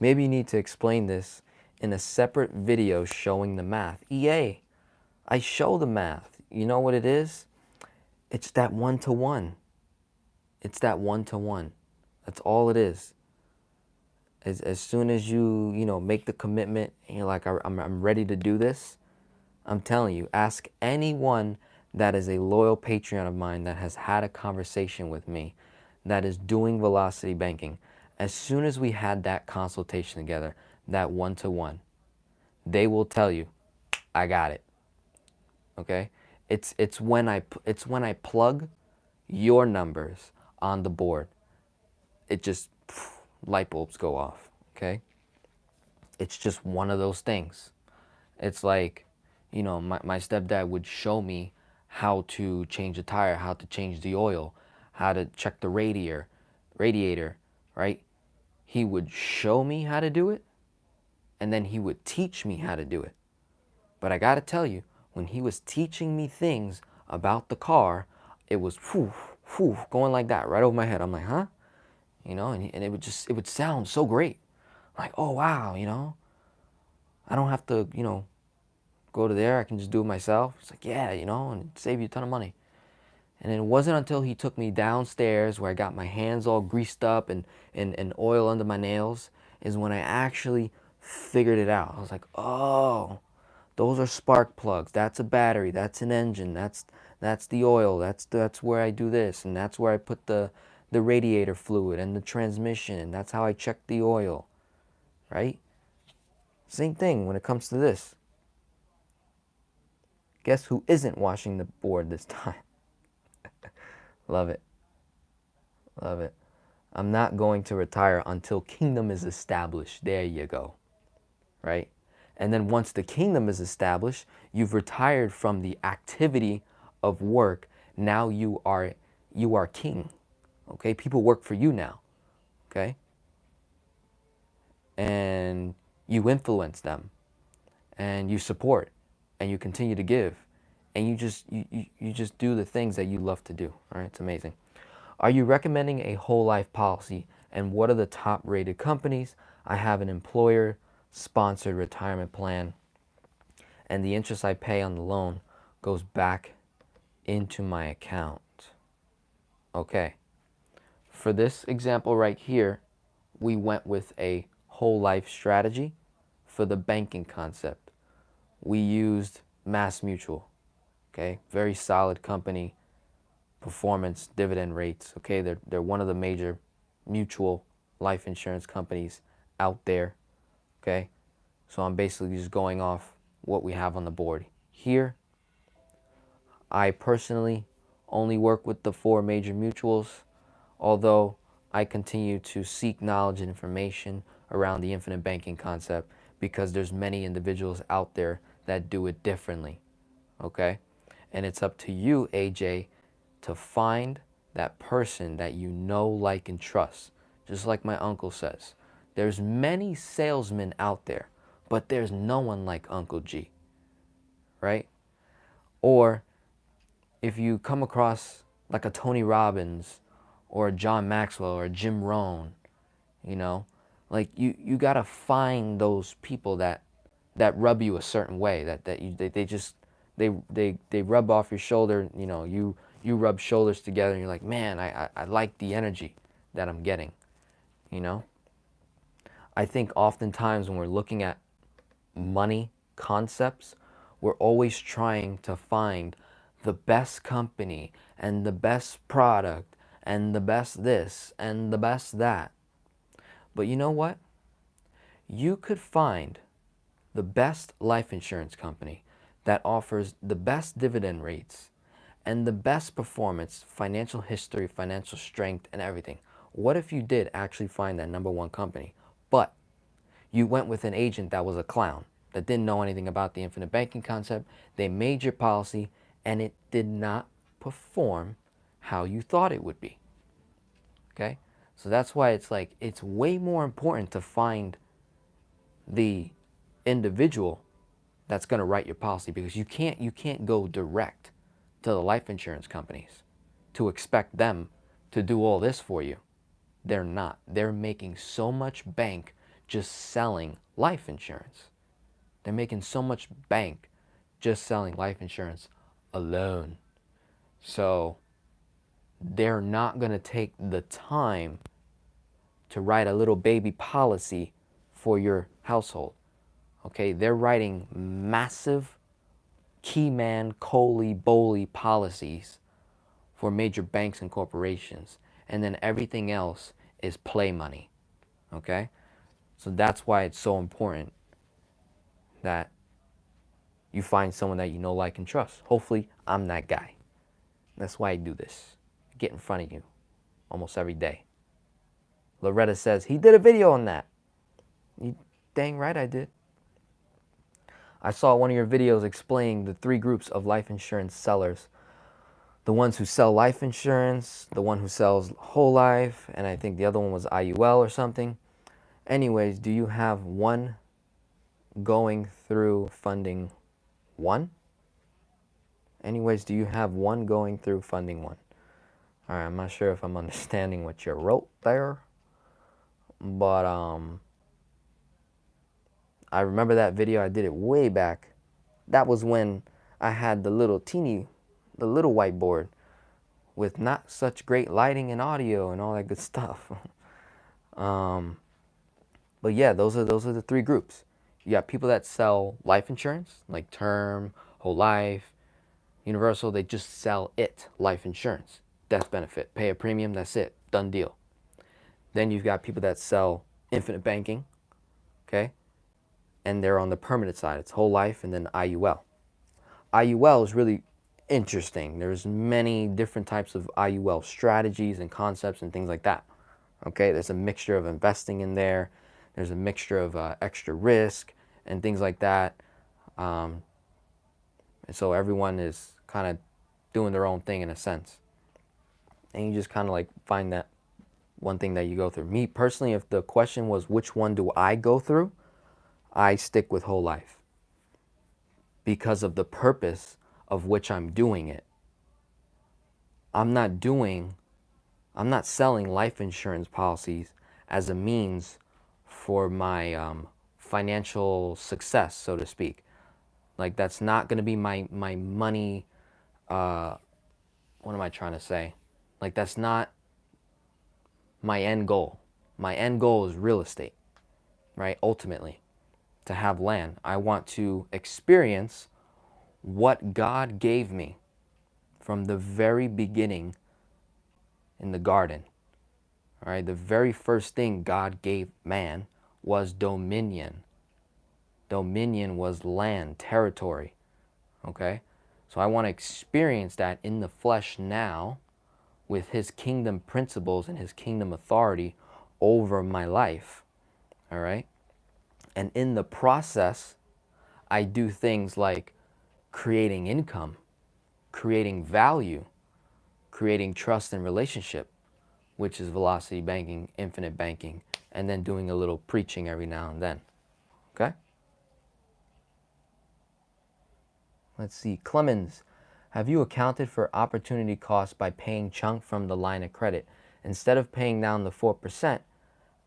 Maybe you need to explain this in a separate video showing the math. EA, I show the math. You know what it is? It's that one-to-one. It's that one-to-one. That's all it is. As soon as you make the commitment and you're like, I'm ready to do this, I'm telling you, ask anyone that is a loyal Patreon of mine that has had a conversation with me that is doing velocity banking. As soon as we had that consultation together, that one-to-one, they will tell you, I got it. Okay? It's when I plug your numbers on the board, it just light bulbs go off. Okay? It's just one of those things. It's like, my stepdad would show me how to change a tire, how to change the oil, how to check the radiator, right? He would show me how to do it, and then he would teach me how to do it. But I gotta tell you, when he was teaching me things about the car, it was whew, whew, going like that right over my head. I'm like, huh? And it would sound so great. Like, oh wow, I don't have to, go to there, I can just do it myself. It's like, yeah, and it'd save you a ton of money. And it wasn't until he took me downstairs where I got my hands all greased up and oil under my nails is when I actually figured it out. I was like, oh, those are spark plugs. That's a battery. That's an engine. That's the oil. That's where I do this. And that's where I put the radiator fluid and the transmission. And that's how I check the oil, right? Same thing when it comes to this. Guess who isn't washing the board this time? Love it. Love it. I'm not going to retire until kingdom is established. There you go. Right? And then once the kingdom is established, you've retired from the activity of work. Now you are king. Okay? People work for you now. Okay? And you influence them and you support and you continue to give and you just do the things that you love to do. All right? It's amazing. Are you recommending a whole life policy, and what are the top rated companies? I have an employer sponsored retirement plan, and the interest I pay on the loan goes back into my account. Okay, for this example right here, we went with a whole life strategy. For the banking concept, we used Mass Mutual. Okay, very solid company, performance, dividend rates. Okay, they're one of the major mutual life insurance companies out there. Okay, so I'm basically just going off what we have on the board here. I personally only work with the 4 major mutuals, although I continue to seek knowledge and information around the infinite banking concept because there's many individuals out there that do it differently. Okay, and it's up to you, AJ, to find that person that you know, like, and trust. Just like my uncle says, there's many salesmen out there, but there's no one like Uncle G, right? Or if you come across like a Tony Robbins or a John Maxwell or a Jim Rohn, you know, like you gotta find those people that rub you a certain way, they just they rub off your shoulder. You know, you rub shoulders together and you're like, man, I like the energy that I'm getting. You know, I think oftentimes when we're looking at money concepts, we're always trying to find the best company and the best product and the best this and the best that. But you know what? You could find the best life insurance company that offers the best dividend rates and the best performance, financial history, financial strength, and everything. What if you did actually find that number one company, but you went with an agent that was a clown, that didn't know anything about the infinite banking concept? They made your policy and it did not perform how you thought it would be. Okay? So that's why it's like, it's way more important to find the individual that's going to write your policy, because you can't go direct to the life insurance companies to expect them to do all this for you. They're not. They're making so much bank just selling life insurance. They're making so much bank just selling life insurance alone. So they're not going to take the time to write a little baby policy for your household. Okay, they're writing massive keyman, Coley, Bowley policies for major banks and corporations. And then everything else is play money. Okay? So that's why it's so important that you find someone that you know, like, and trust. Hopefully, I'm that guy. That's why I do this. Get in front of you almost every day. Loretta says, he did a video on that. You dang right I did. I saw one of your videos explaining the 3 groups of life insurance sellers. The ones who sell life insurance, the one who sells whole life, and I think the other one was IUL or something. Anyways, do you have one going through funding 1? Anyways, do you have one going through funding 1? All right, I'm not sure if I'm understanding what you wrote there, but I remember that video. I did it way back. That was when I had the little whiteboard with not such great lighting and audio and all that good stuff. But yeah, those are the 3 groups. You got people that sell life insurance, like term, whole life, universal. They just sell life insurance, death benefit, pay a premium, that's it, done deal. Then you've got people that sell infinite banking, okay? And they're on the permanent side. It's whole life and then IUL. IUL is really interesting. There's many different types of IUL strategies and concepts and things like that. Okay, there's a mixture of investing in there. There's a mixture of extra risk and things like that. And so everyone is kind of doing their own thing in a sense. And you just kind of like find that one thing that you go through. Me personally, if the question was which one do I go through, I stick with whole life because of the purpose of which I'm doing it. I'm not selling life insurance policies as a means for my financial success, so to speak. Like, that's not going to be my money. What am I trying to say? Like, that's not my end goal. My end goal is real estate, right? Ultimately, to have land. I want to experience what God gave me from the very beginning in the garden. All right, the very first thing God gave man was dominion. Dominion was land, territory. Okay, so I want to experience that in the flesh now with his kingdom principles and his kingdom authority over my life. All right, and in the process, I do things like creating income, creating value, creating trust and relationship, which is velocity banking, infinite banking, and then doing a little preaching every now and then. Okay? Let's see. Clemens, have you accounted for opportunity costs by paying chunk from the line of credit instead of paying down the 4%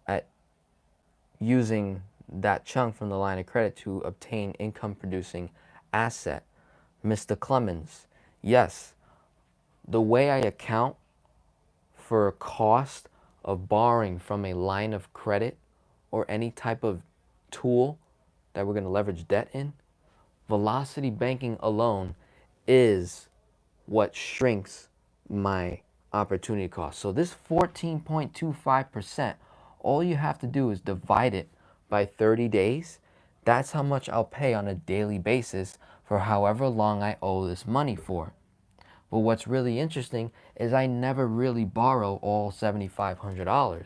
at using that chunk from the line of credit to obtain income producing asset? Mr. Clemens, yes. The way I account for a cost of borrowing from a line of credit or any type of tool that we're going to leverage debt in, velocity banking alone is what shrinks my opportunity cost. So this 14.25%, all you have to do is divide it by 30 days. That's how much I'll pay on a daily basis for however long I owe this money for. But what's really interesting is I never really borrow all $7,500,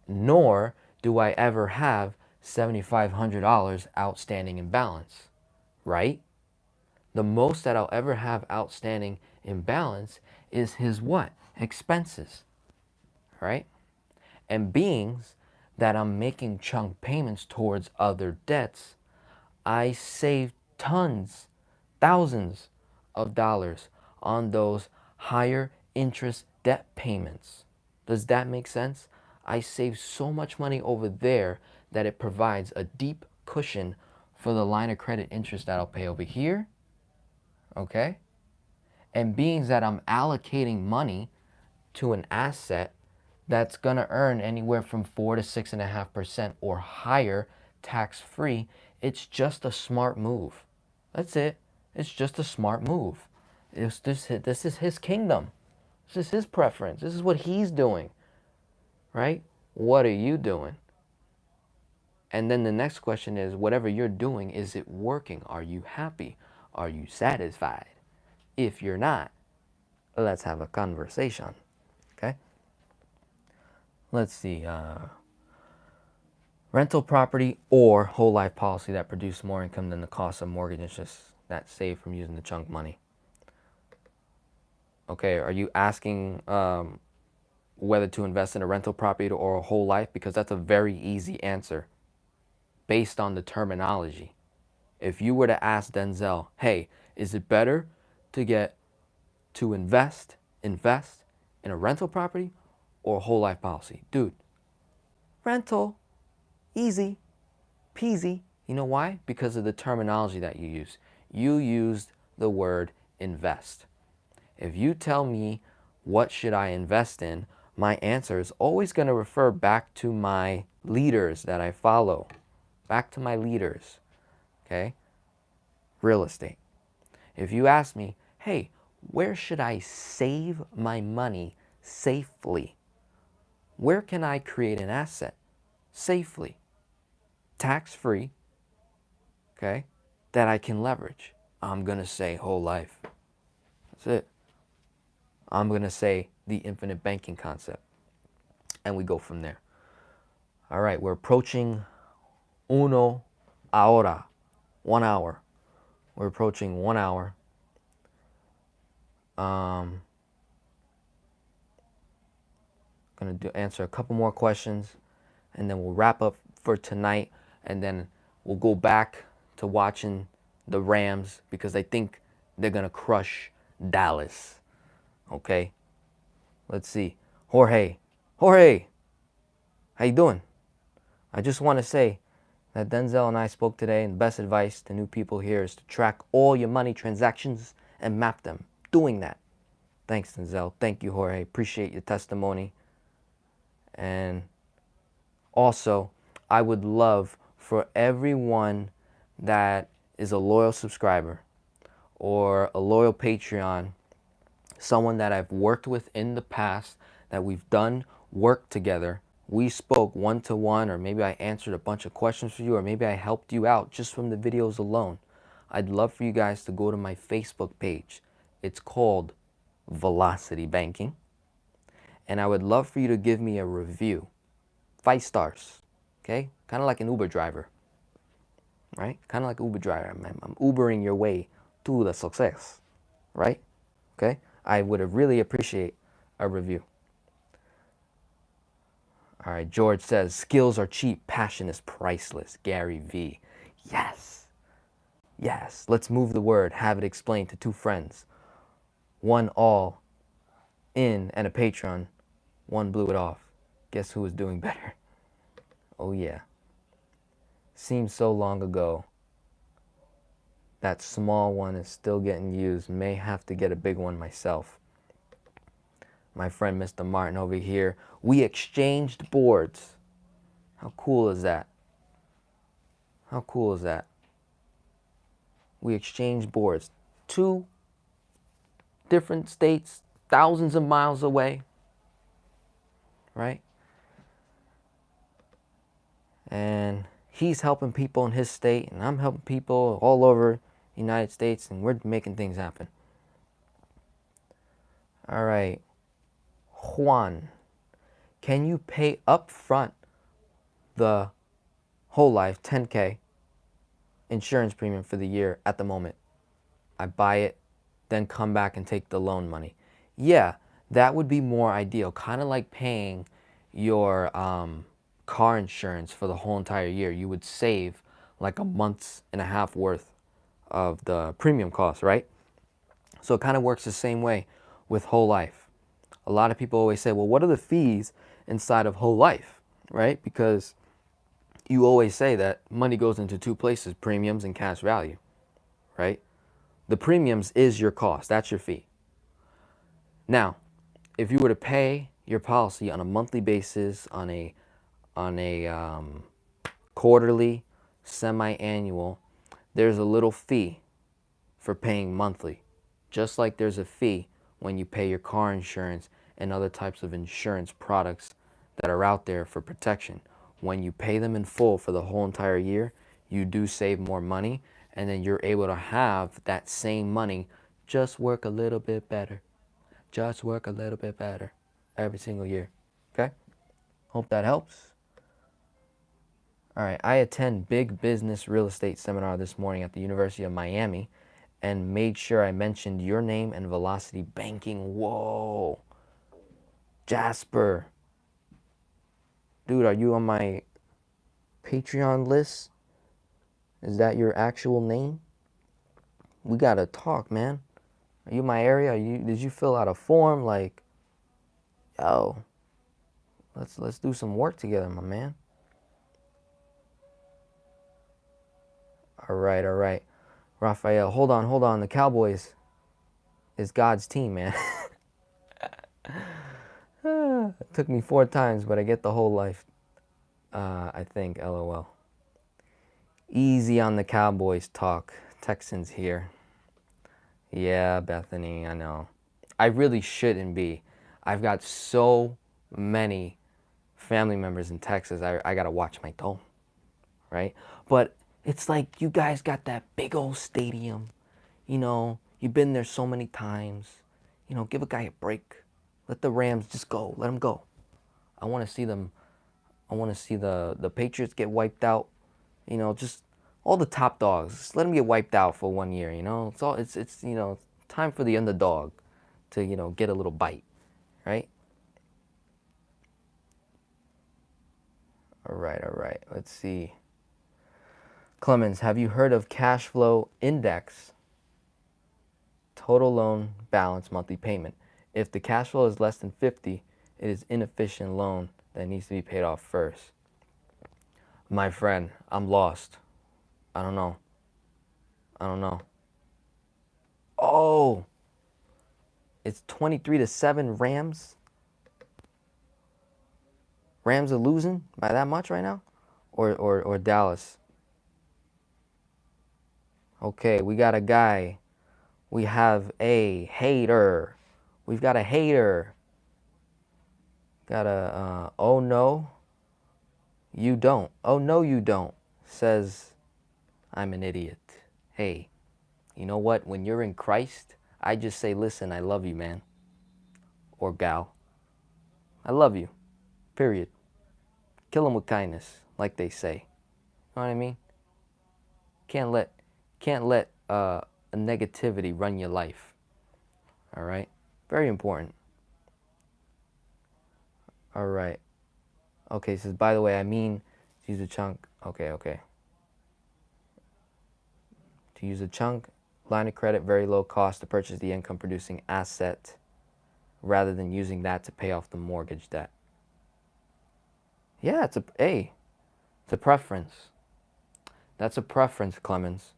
nor do I ever have $7,500 outstanding in balance, right? The most that I'll ever have outstanding in balance is his what? Expenses, right? And being that I'm making chunk payments towards other debts, I save tons, thousands of dollars on those higher interest debt payments. Does that make sense? I save so much money over there that it provides a deep cushion for the line of credit interest that I'll pay over here. Okay? And being that I'm allocating money to an asset that's going to earn anywhere from 4 to 6.5% or higher tax-free, it's just a smart move. That's it. It's just a smart move. This is his kingdom. This is his preference. This is what he's doing, right? What are you doing? And then the next question is, whatever you're doing, is it working? Are you happy? Are you satisfied? If you're not, let's have a conversation, okay? Let's see. Rental property or whole life policy that produce more income than the cost of mortgage interest that's saved from using the chunk money. Okay, are you asking whether to invest in a rental property or a whole life? Because that's a very easy answer based on the terminology. If you were to ask Denzel, hey, is it better to invest in a rental property or a whole life policy? Dude, rental, easy peasy. You know why? Because of the terminology that you use. You used the word invest. If you tell me what should I invest in, my answer is always going to refer back to my leaders that I follow. Back to my leaders. Okay? Real estate. If you ask me, hey, where should I save my money safely? Where can I create an asset safely, tax-free, okay, that I can leverage? I'm going to say whole life. That's it. I'm going to say the infinite banking concept. And we go from there. All right, we're approaching uno ahora, 1 hour. We're approaching 1 hour. Gonna answer a couple more questions, and then we'll wrap up for tonight, and then we'll go back to watching the Rams because I think they're gonna crush Dallas. Okay, let's see. Jorge, how you doing? I just want to say that Denzel and I spoke today, and the best advice to new people here is to track all your money transactions and map them. Doing that. Thanks, Denzel. Thank you, Jorge. Appreciate your testimony. And also, I would love for everyone that is a loyal subscriber or a loyal Patreon, someone that I've worked with in the past, that we've done work together. We spoke one-to-one, or maybe I answered a bunch of questions for you, or maybe I helped you out just from the videos alone. I'd love for you guys to go to my Facebook page. It's called Velocity Banking. And I would love for you to give me a review. 5 stars, okay? Kind of like an Uber driver, right? Kind of like an Uber driver. I'm Ubering your way to the success, right? Okay? I would really appreciate a review. All right, George says, skills are cheap, passion is priceless. Gary V. Yes. Yes. Let's move the word. Have it explained to 2 friends. One all in and a patron. One blew it off. Guess who is doing better? Oh yeah. Seems so long ago. That small one is still getting used. May have to get a big one myself. My friend Mr. Martin over here. We exchanged boards. How cool is that? How cool is that? We exchanged boards. 2 different states, thousands of miles away. Right? And he's helping people in his state, and I'm helping people all over the United States, and we're making things happen. All right. Juan, can you pay up front the whole life 10K insurance premium for the year at the moment? I buy it, then come back and take the loan money. Yeah, that would be more ideal. Kind of like paying your car insurance for the whole entire year. You would save like a month's and a half worth of the premium cost, right? So it kind of works the same way with whole life. A lot of people always say, well, what are the fees inside of whole life, right? Because you always say that money goes into 2 places, premiums and cash value, right? The premiums is your cost. That's your fee. Now, if you were to pay your policy on a monthly basis, on a quarterly, semi-annual, there's a little fee for paying monthly. Just like there's a fee when you pay your car insurance and other types of insurance products that are out there for protection. When you pay them in full for the whole entire year, you do save more money, and then you're able to have that same money just work a little bit better. Just work a little bit better every single year. Okay? Hope that helps. All right, I attend big business real estate seminar this morning at the University of Miami and made sure I mentioned your name and Velocity Banking. Whoa. Jasper. Dude, are you on my Patreon list? Is that your actual name? We gotta talk, man. Are you in my area? Did you fill out a form? Like, yo, let's do some work together, my man. All right. Raphael, hold on. The Cowboys is God's team, man. It took me 4 times, but I get the whole life. I think, LOL. Easy on the Cowboys talk. Texans here. Yeah, Bethany, I know. I really shouldn't be. I've got so many family members in Texas. I gotta watch my tone, right? But it's like you guys got that big old stadium. You know, You've been there so many times. You know, give a guy a break. Let the Rams just go. Let them go. I want to see them. I want to see the Patriots get wiped out. You know, just all the top dogs. Just let them get wiped out for 1 year. You know, it's you know, time for the underdog to, you know, get a little bite, right? All right, all right. Let's see. Clemens, have you heard of cash flow index? Total loan balance monthly payment. If the cash flow is less than 50, it is inefficient loan that needs to be paid off first. My friend, I'm lost. I don't know. I don't know. Oh, it's 23-7 Rams. Rams are losing by that much right now? Or Dallas? Okay, we got a guy. We have a hater. We've got a hater. Got a, oh no, you don't. Oh no, you don't. Says, I'm an idiot. Hey, you know what? When you're in Christ, I just say, listen, I love you, man. Or gal. I love you. Period. Kill them with kindness, like they say. You know what I mean? Can't let a negativity run your life. All right? Very important. All right. Okay, says, by the way, I mean, to use a chunk. Okay, okay. To use a chunk, line of credit, very low cost to purchase the income producing asset rather than using that to pay off the mortgage debt. Yeah, it's a preference. That's a preference, Clemens.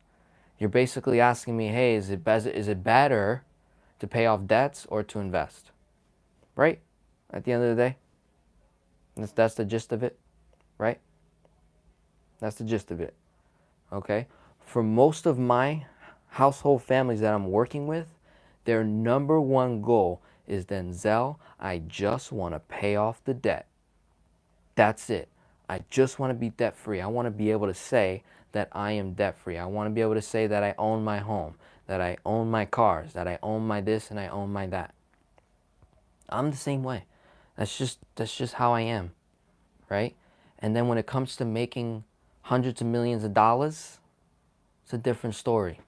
You're basically asking me, hey, is it better to pay off debts or to invest? Right? At the end of the day, that's the gist of it, right? That's the gist of it. Okay? For most of my household families that I'm working with, their number one goal is, Denzel, I just want to pay off the debt. That's it. I just want to be debt free. I want to be able to say that I am debt free. I want to be able to say that I own my home, that I own my cars, that I own my this and I own my that. I'm the same way. That's just how I am, right? And then when it comes to making hundreds of millions of dollars, it's a different story.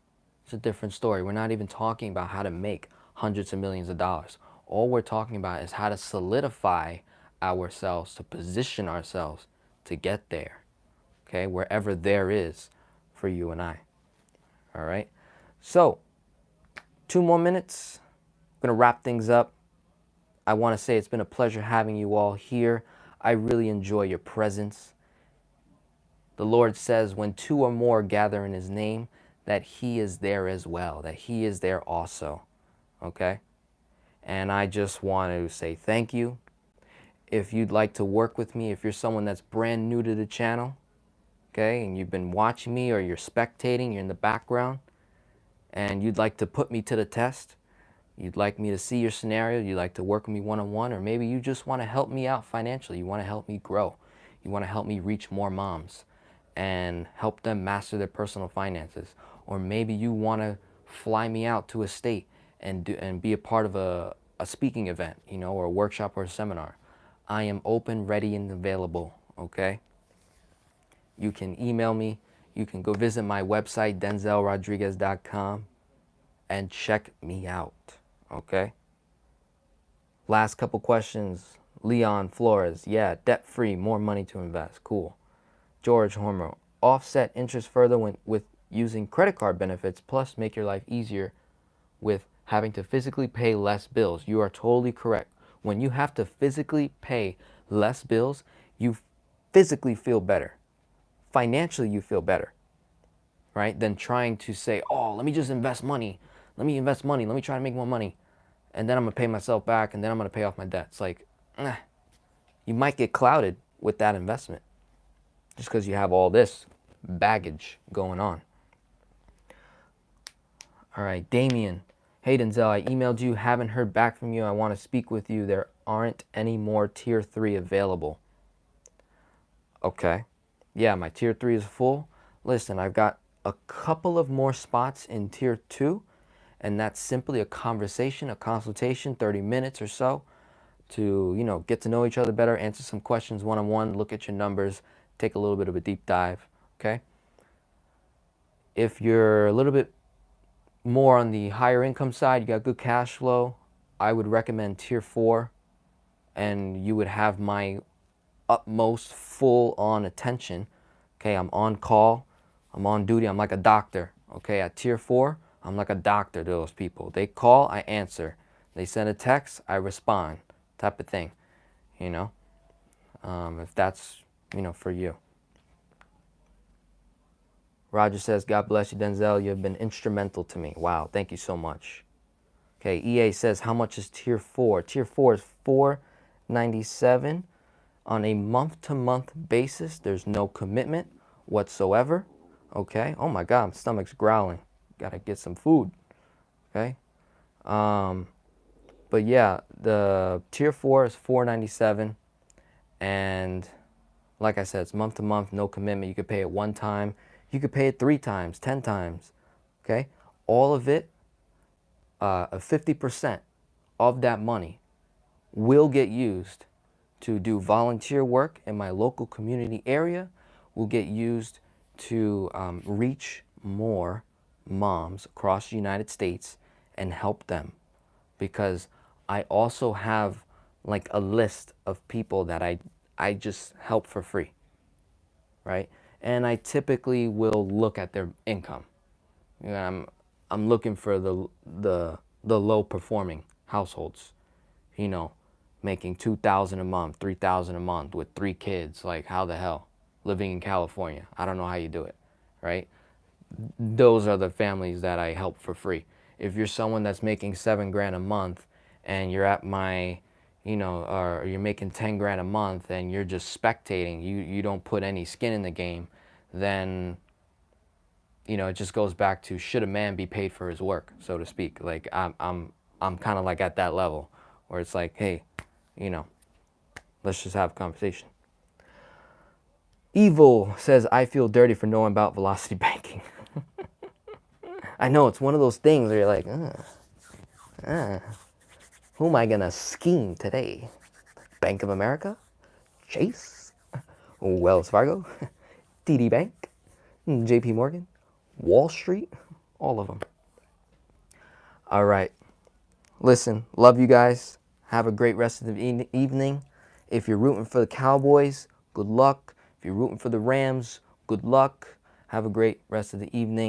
It's a different story. We're not even talking about how to make hundreds of millions of dollars. All we're talking about is how to solidify ourselves, to position ourselves to get there, okay? Wherever there is for you and I, all right? So, 2 more minutes. I'm gonna wrap things up. I wanna say it's been a pleasure having you all here. I really enjoy your presence. The Lord says when 2 or more gather in his name, that he is there as well, that he is there also, okay? And I just want to say thank you. If you'd like to work with me, if you're someone that's brand new to the channel, okay, and you've been watching me or you're spectating, you're in the background, and you'd like to put me to the test, you'd like me to see your scenario, you'd like to work with me one-on-one, or maybe you just want to help me out financially, you want to help me grow, you want to help me reach more moms and help them master their personal finances, or maybe you want to fly me out to a state and be a part of a speaking event, you know, or a workshop or a seminar. I am open, ready, and available, okay? You can email me. You can go visit my website, denzelrodriguez.com, and check me out, okay? Last couple questions. Leon Flores, yeah, debt-free, more money to invest, cool. George Hormer, offset interest further with using credit card benefits, plus make your life easier with having to physically pay less bills. You are totally correct. When you have to physically pay less bills, you physically feel better. Financially, you feel better, right? Than trying to say, oh, let me just invest money. Let me invest money. Let me try to make more money. And then I'm going to pay myself back, and then I'm going to pay off my debts. Like, you might get clouded with that investment just because you have all this baggage going on. All right, Damien. Hey, Denzel, I emailed you, haven't heard back from you. I want to speak with you. There aren't any more Tier 3 available. Okay. Yeah, my Tier 3 is full. Listen, I've got a couple of more spots in Tier 2, And that's simply a conversation, a consultation, 30 minutes or so to, you know, get to know each other better, answer some questions one-on-one, look at your numbers, take a little bit of a deep dive, okay? If you're a little bit more on the higher income side, you got good cash flow, I would recommend tier 4, and you would have my utmost full-on attention. Okay, I'm on call, I'm on duty, I'm like a doctor. Okay, at tier 4, I'm like a doctor to those people. They call, I answer. They send a text, I respond, type of thing, you know, if that's, you know, for you. Roger says, God bless you, Denzel. You have been instrumental to me. Wow, thank you so much. Okay, EA says, how much is tier 4? Tier 4 is $497 on a month-to-month basis. There's no commitment whatsoever. Okay. Oh my God, my stomach's growling. Gotta get some food. Okay. But yeah, the tier 4 is $497, and like I said, it's month to month, no commitment. You could pay it one time. You could pay it 3 times, 10 times. Okay. All of it, 50% of that money will get used to do volunteer work in my local community area, will get used to reach more moms across the United States and help them. Because I also have like a list of people that I just help for free, right? And I typically will look at their income. You know, I'm looking for the low performing households, you know, making $2,000 a month, $3,000 a month with 3 kids. Like, how the hell? Living in California. I don't know how you do it, right? Those are the families that I help for free. If you're someone that's making $7,000 a month and you're at my, you know, or you're making $10,000 a month and you're just spectating, you don't put any skin in the game, then, you know, it just goes back to, should a man be paid for his work, so to speak? Like, I'm kind of like at that level where it's like, hey, you know, let's just have a conversation. Evil says, I feel dirty for knowing about velocity banking. I know, it's one of those things where you're like, who am I gonna scheme today? Bank of America? Chase? Wells Fargo? TD Bank? JP Morgan? Wall Street? All of them. All right. Listen, love you guys. Have a great rest of the evening. If you're rooting for the Cowboys, good luck. If you're rooting for the Rams, good luck. Have a great rest of the evening.